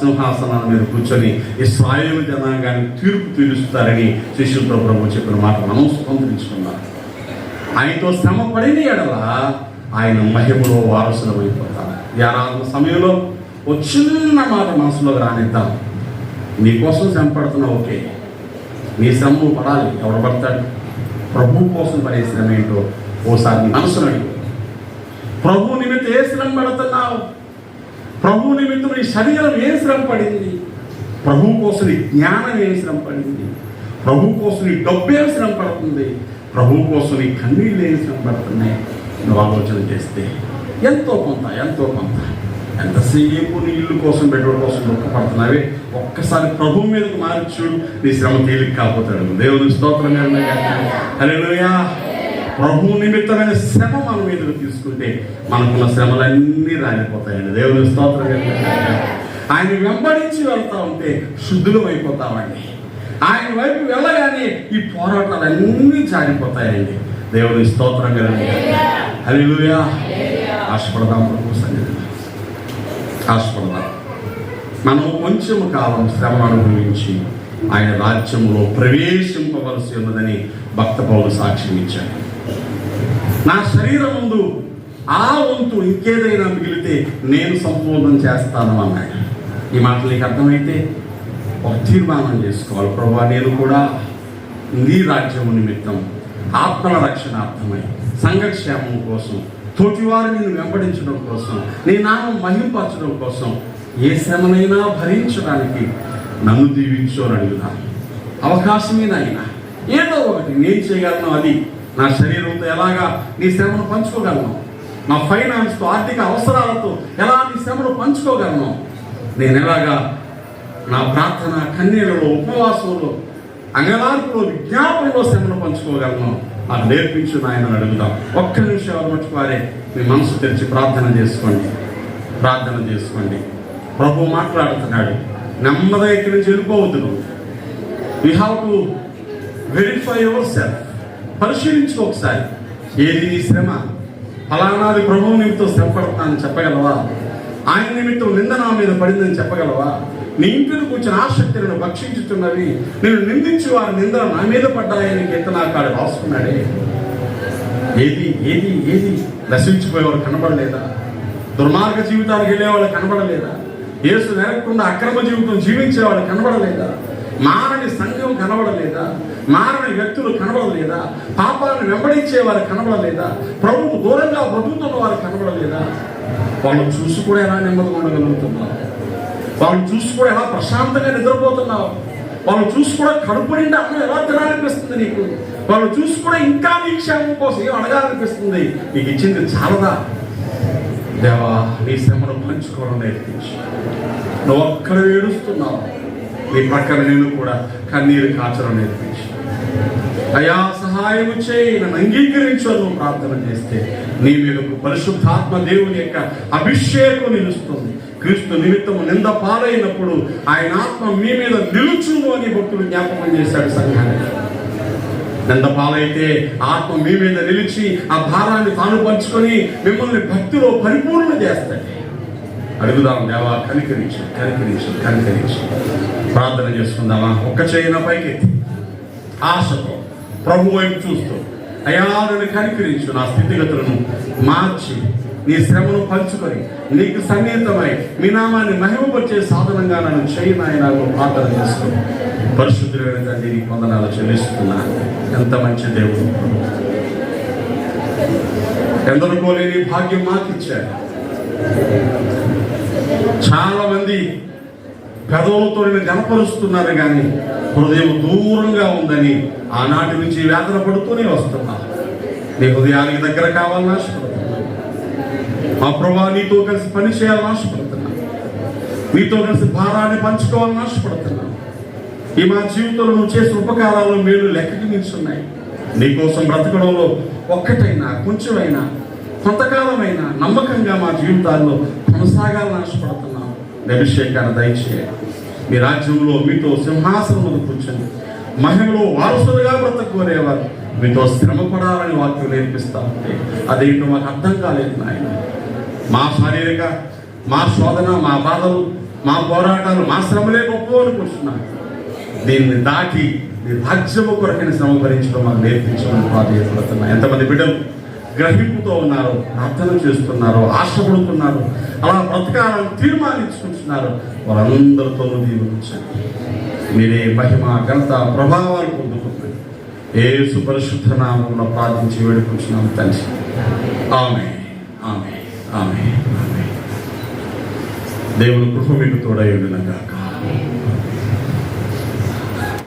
సింహాసనాల మీద కూర్చొని ఇశ్రాయేలు జనాంగాన్ని తీర్పు తీరుస్తారని శిష్యులతో ప్రభు చెప్పిన మాట మనం స్వతంత్రించుకున్నాం. ఆయనతో శ్రమ పడిన ఎడల ఆయన మహిమలో వారసులం అయిపోతాం. ఈ ఆరాధన సమయంలో ఒక చిన్న మాట మనసులోకి రానిద్దాం. నీకోసం శ్రమ పడుతున్నా, ఓకే, నీ శ్రమ పడాలి. ఎవరు పడతాడు? ప్రభు కోసం పడే శ్రమ ఏంటో ఓసారి నీ మనసును అడుగు. ప్రభు నిమిత్తం ఏ శ్రమ పడుతున్నావు? ప్రభు నిమిత్తం నీ శరీరం ఏ శ్రమ పడింది? ప్రభు కోసం నీ జ్ఞానం ఏ శ్రమ పడింది? ప్రభు కోసం నీ డబ్బు ఏ శ్రమ పడుతుంది? ప్రభు కోసం నీ కన్నీళ్ళు ఏ శ్రమ పడుతున్నాయి? నువ్వు ఆలోచన చేస్తే ఎంతో కొంత ఎంతసేపు నీ ఇల్లు కోసం, పెట్రోల్ కోసం దుఃఖపడుతున్నావే, ఒక్కసారి ప్రభు మీదకు మారి చూడు, నీ శ్రమ తేలిక కాకపోతాడు. దేవుని స్తోత్రం. హల్లెలూయా. ప్రభు నిమిత్తమైన శ్రమ మన మీదకు తీసుకుంటే మనకున్న శ్రమలన్నీ రాలిపోతాయండి. దేవుని స్తోత్రం. ఆయన వెంబడించి వెళ్తా ఉంటే శుద్ధులం అయిపోతామండి. ఆయన వైపు వెళ్ళగానే ఈ పోరాటాలన్నీ జారిపోతాయండి. దేవుని స్తోత్రం. హల్లెలూయా. ఆశపడదాం ప్రభు సన్నిధిలో, ఆశపడదాం. మనం కొంచెం కాలం శ్రమ అనుభవించి ఆయన రాజ్యంలో ప్రవేశింపవలసి ఉన్నదని భక్త పౌలు సాక్ష్యం ఇచ్చాడు. నా శరీరం ముందు ఆ వంతు ఇంకేదైనా మిగిలితే నేను సంపూర్ణం చేస్తాను అన్నాడు. ఈ మాటలు నీకు అర్థమైతే ఒక తీర్మానం చేసుకోవాలి. ప్రభువా, నేను కూడా నీ రాజ్యము నిమిత్తం, ఆత్మల రక్షణార్థమై, సంఘక్షేమం కోసం, తోటివారు నేను వెంబడించడం కోసం, నీ నామం మహింపరచడం కోసం ఏ శ్రమనైనా భరించడానికి నన్ను దీవించు అని అడుగుతాను. అవకాశమేనైనా ఏదో ఒకటి నేను చేయగలను. అది నా శరీరంతో ఎలాగా నీ శ్రమను పంచుకోగలను, నా ఫైనాన్స్తో, ఆర్థిక అవసరాలతో ఎలా నీ శ్రమను పంచుకోగలను, నేను ఎలాగా నా ప్రార్థన, కన్నీళ్ళలో, ఉపవాసంలో, అంగలార్పులో, విజ్ఞాపనలో శ్రమను పంచుకోగలను, నాకు నేర్పించు నాయనని అడుగుదాం. ఒక్క నిమిషం మట్టువారే మీ మనసు తెరిచి ప్రార్థన చేసుకోండి. ప్రభు మాట్లాడుతున్నాడు. నెమ్మదిగా ఇక్కడి నుంచి వెళ్ళిపోవద్దు. నువ్వు you have to verify yourself. పరిశీలించుకో ఒకసారి. ఏది నీ శ్రమ? ఫలానాది ప్రభువు నిమిత్తం శ్రమ పడుతున్నానని చెప్పగలవా? ఆయన నిమిత్తం నింద నా మీద పడిందని చెప్పగలవా? నీ ఇంటిని కూర్చొని ఆసక్తి నేను భక్షించుతున్నవి, నేను నిందించి వారి నిందలు నా మీద పడ్డాయని కీర్తనాకారుడు రాసుకున్నాడే. ఏది ఏది ఏది నశించిపోయేవాడు కనబడలేదా? దుర్మార్గ జీవితానికి వెళ్ళేవాళ్ళు కనబడలేదా? యేసు నెరగకుండా అక్రమ జీవితం జీవించేవాళ్ళు కనబడలేదా? మారని సంఘం కనబడలేదా? మారని వ్యక్తులు కనబడలేదా? పాపాలను వెంబడించేవారు కనబడలేదా? ప్రభువుకు దూరంగా బ్రతుకుతున్న వారు కనబడలేదా? వాళ్ళని చూసి కూడా ఎలా నెమ్మదిగా ఉండగలుగుతున్నావు? వాళ్ళని చూసి కూడా ఎలా ప్రశాంతంగా నిద్రపోతున్నావు? వాళ్ళని చూసి కూడా కడుపు నిండా అన్నం ఎలా తినాలనిపిస్తుంది నీకు? వాళ్ళని చూసి కూడా ఇంకా నీ క్షేమం కోసం ఏం అడగాలనిపిస్తుంది? నీకు ఇచ్చింది చాలదా? దేవా, నీ శ్రమను పంచుకోవడం నేర్పించి. నువ్వు ఒక్కడ ఏడుస్తున్నావు, నీ ప్రక్కన నేను కూడా కన్నీరు కాచడం నేర్పించి. అయా, సహాయం చేయి, నన్ను అంగీకరించు నువ్వు ప్రార్థన చేస్తే నీ మీదకు పరిశుద్ధాత్మ దేవుని యొక్క అభిషేకం నిలుస్తుంది. క్రీస్తు నిమిత్తము నింద పాలైనప్పుడు ఆయన ఆత్మ మీ మీద నిలుచును అని భక్తులు జ్ఞాపకం చేశాడు సంఘానికి. నింద పాలైతే ఆత్మ మీ మీద నిలిచి ఆ భారాన్ని తాను పంచుకొని మిమ్మల్ని భక్తిలో పరిపూర్ణ చేస్తాడు. అడుగుదాం, దేవా కనికరించు. ప్రార్థన చేసుకుందామా? ఒక్క చేయిన పైకి ఆశతో ప్రభు వైపు చూస్తూ, అయ్యా నన్ను కనికరించు, నా స్థితిగతులను మార్చి నీ శ్రమను పంచుకొని నీకు సన్నిహితమై మీ నామాన్ని మహిమపరిచే సాధనంగా నన్ను చేయి నాయనా ప్రార్థన చేసుకుని పరిశుద్ధులైన తండ్రి నీకు వందనాలు చెల్లిస్తున్నాను. ఎంత మంచి దేవుడు. ఎందరికో లేని భాగ్యం మాకు ఇచ్చారు. చాలా మంది పెదవులతో నేను కనపరుస్తున్నారు కానీ హృదయం దూరంగా ఉందని ఆనాటి నుంచి వేదన పడుతూనే వస్తున్నారు. నీ హృదయానికి దగ్గర కావాలని ఆశపడుతున్నా. మా ప్రభా, నీతో కలిసి పని చేయాలని ఆశపడుతున్నా. నీతో కలిసి భారాన్ని పంచుకోవాలని ఆశపడుతున్నా. ఈ మా జీవితంలో నువ్వు చేసిన ఉపకారాలు మేలు లెక్కకి మించున్నాయి. నీకోసం బ్రతకడంలో ఒక్కటైనా కొంచెమైనా కొంతకాలమైనా నమ్మకంగా మా జీవితాల్లో కొనసాగాలని ఆశపడుతున్నాం. అభిషేకాన్ని దయచేయండి. మీ రాజ్యంలో మీతో సింహాసనం మీద కూర్చొని మహిమలో వారసులుగా బ్రతకోరేవారు మీతో శ్రమ పడాలని వాక్యం నేర్పిస్తా ఉంటే అదేంటో మాకు అర్థం కాలేదు నాయన. మా శారీరక, మా శోధన, మా బాధలు, మా పోరాటాలు, మా శ్రమలే గొప్ప అనుకుంటున్నాను. దీన్ని దాటి మీ రాజ్యము కొరకైన శ్రమ భరించడం మాకు నేర్పించడం బాధ్యపడుతున్నా. ఎంతమంది బిడ్డలు గ్రహింపుతో ఉన్నారు, ప్రార్థన చేస్తున్నారు, ఆశపడుతున్నారు, అలా బ్రతకాలని తీర్మానించుకుంటున్నారు. వారందరితోనూ దీవించండి. మీరే మహిమ, ఘనత, ప్రభావాలు పొందుకుంటుంది. యేసు పరిశుద్ధ నామములో ప్రార్థించి వేడుకుంటున్నాము తండ్రి. ఆమేన్, ఆమేన్, ఆమేన్, ఆమేన్. దేవుని కృప మీకు తోడై ఉండును గాక.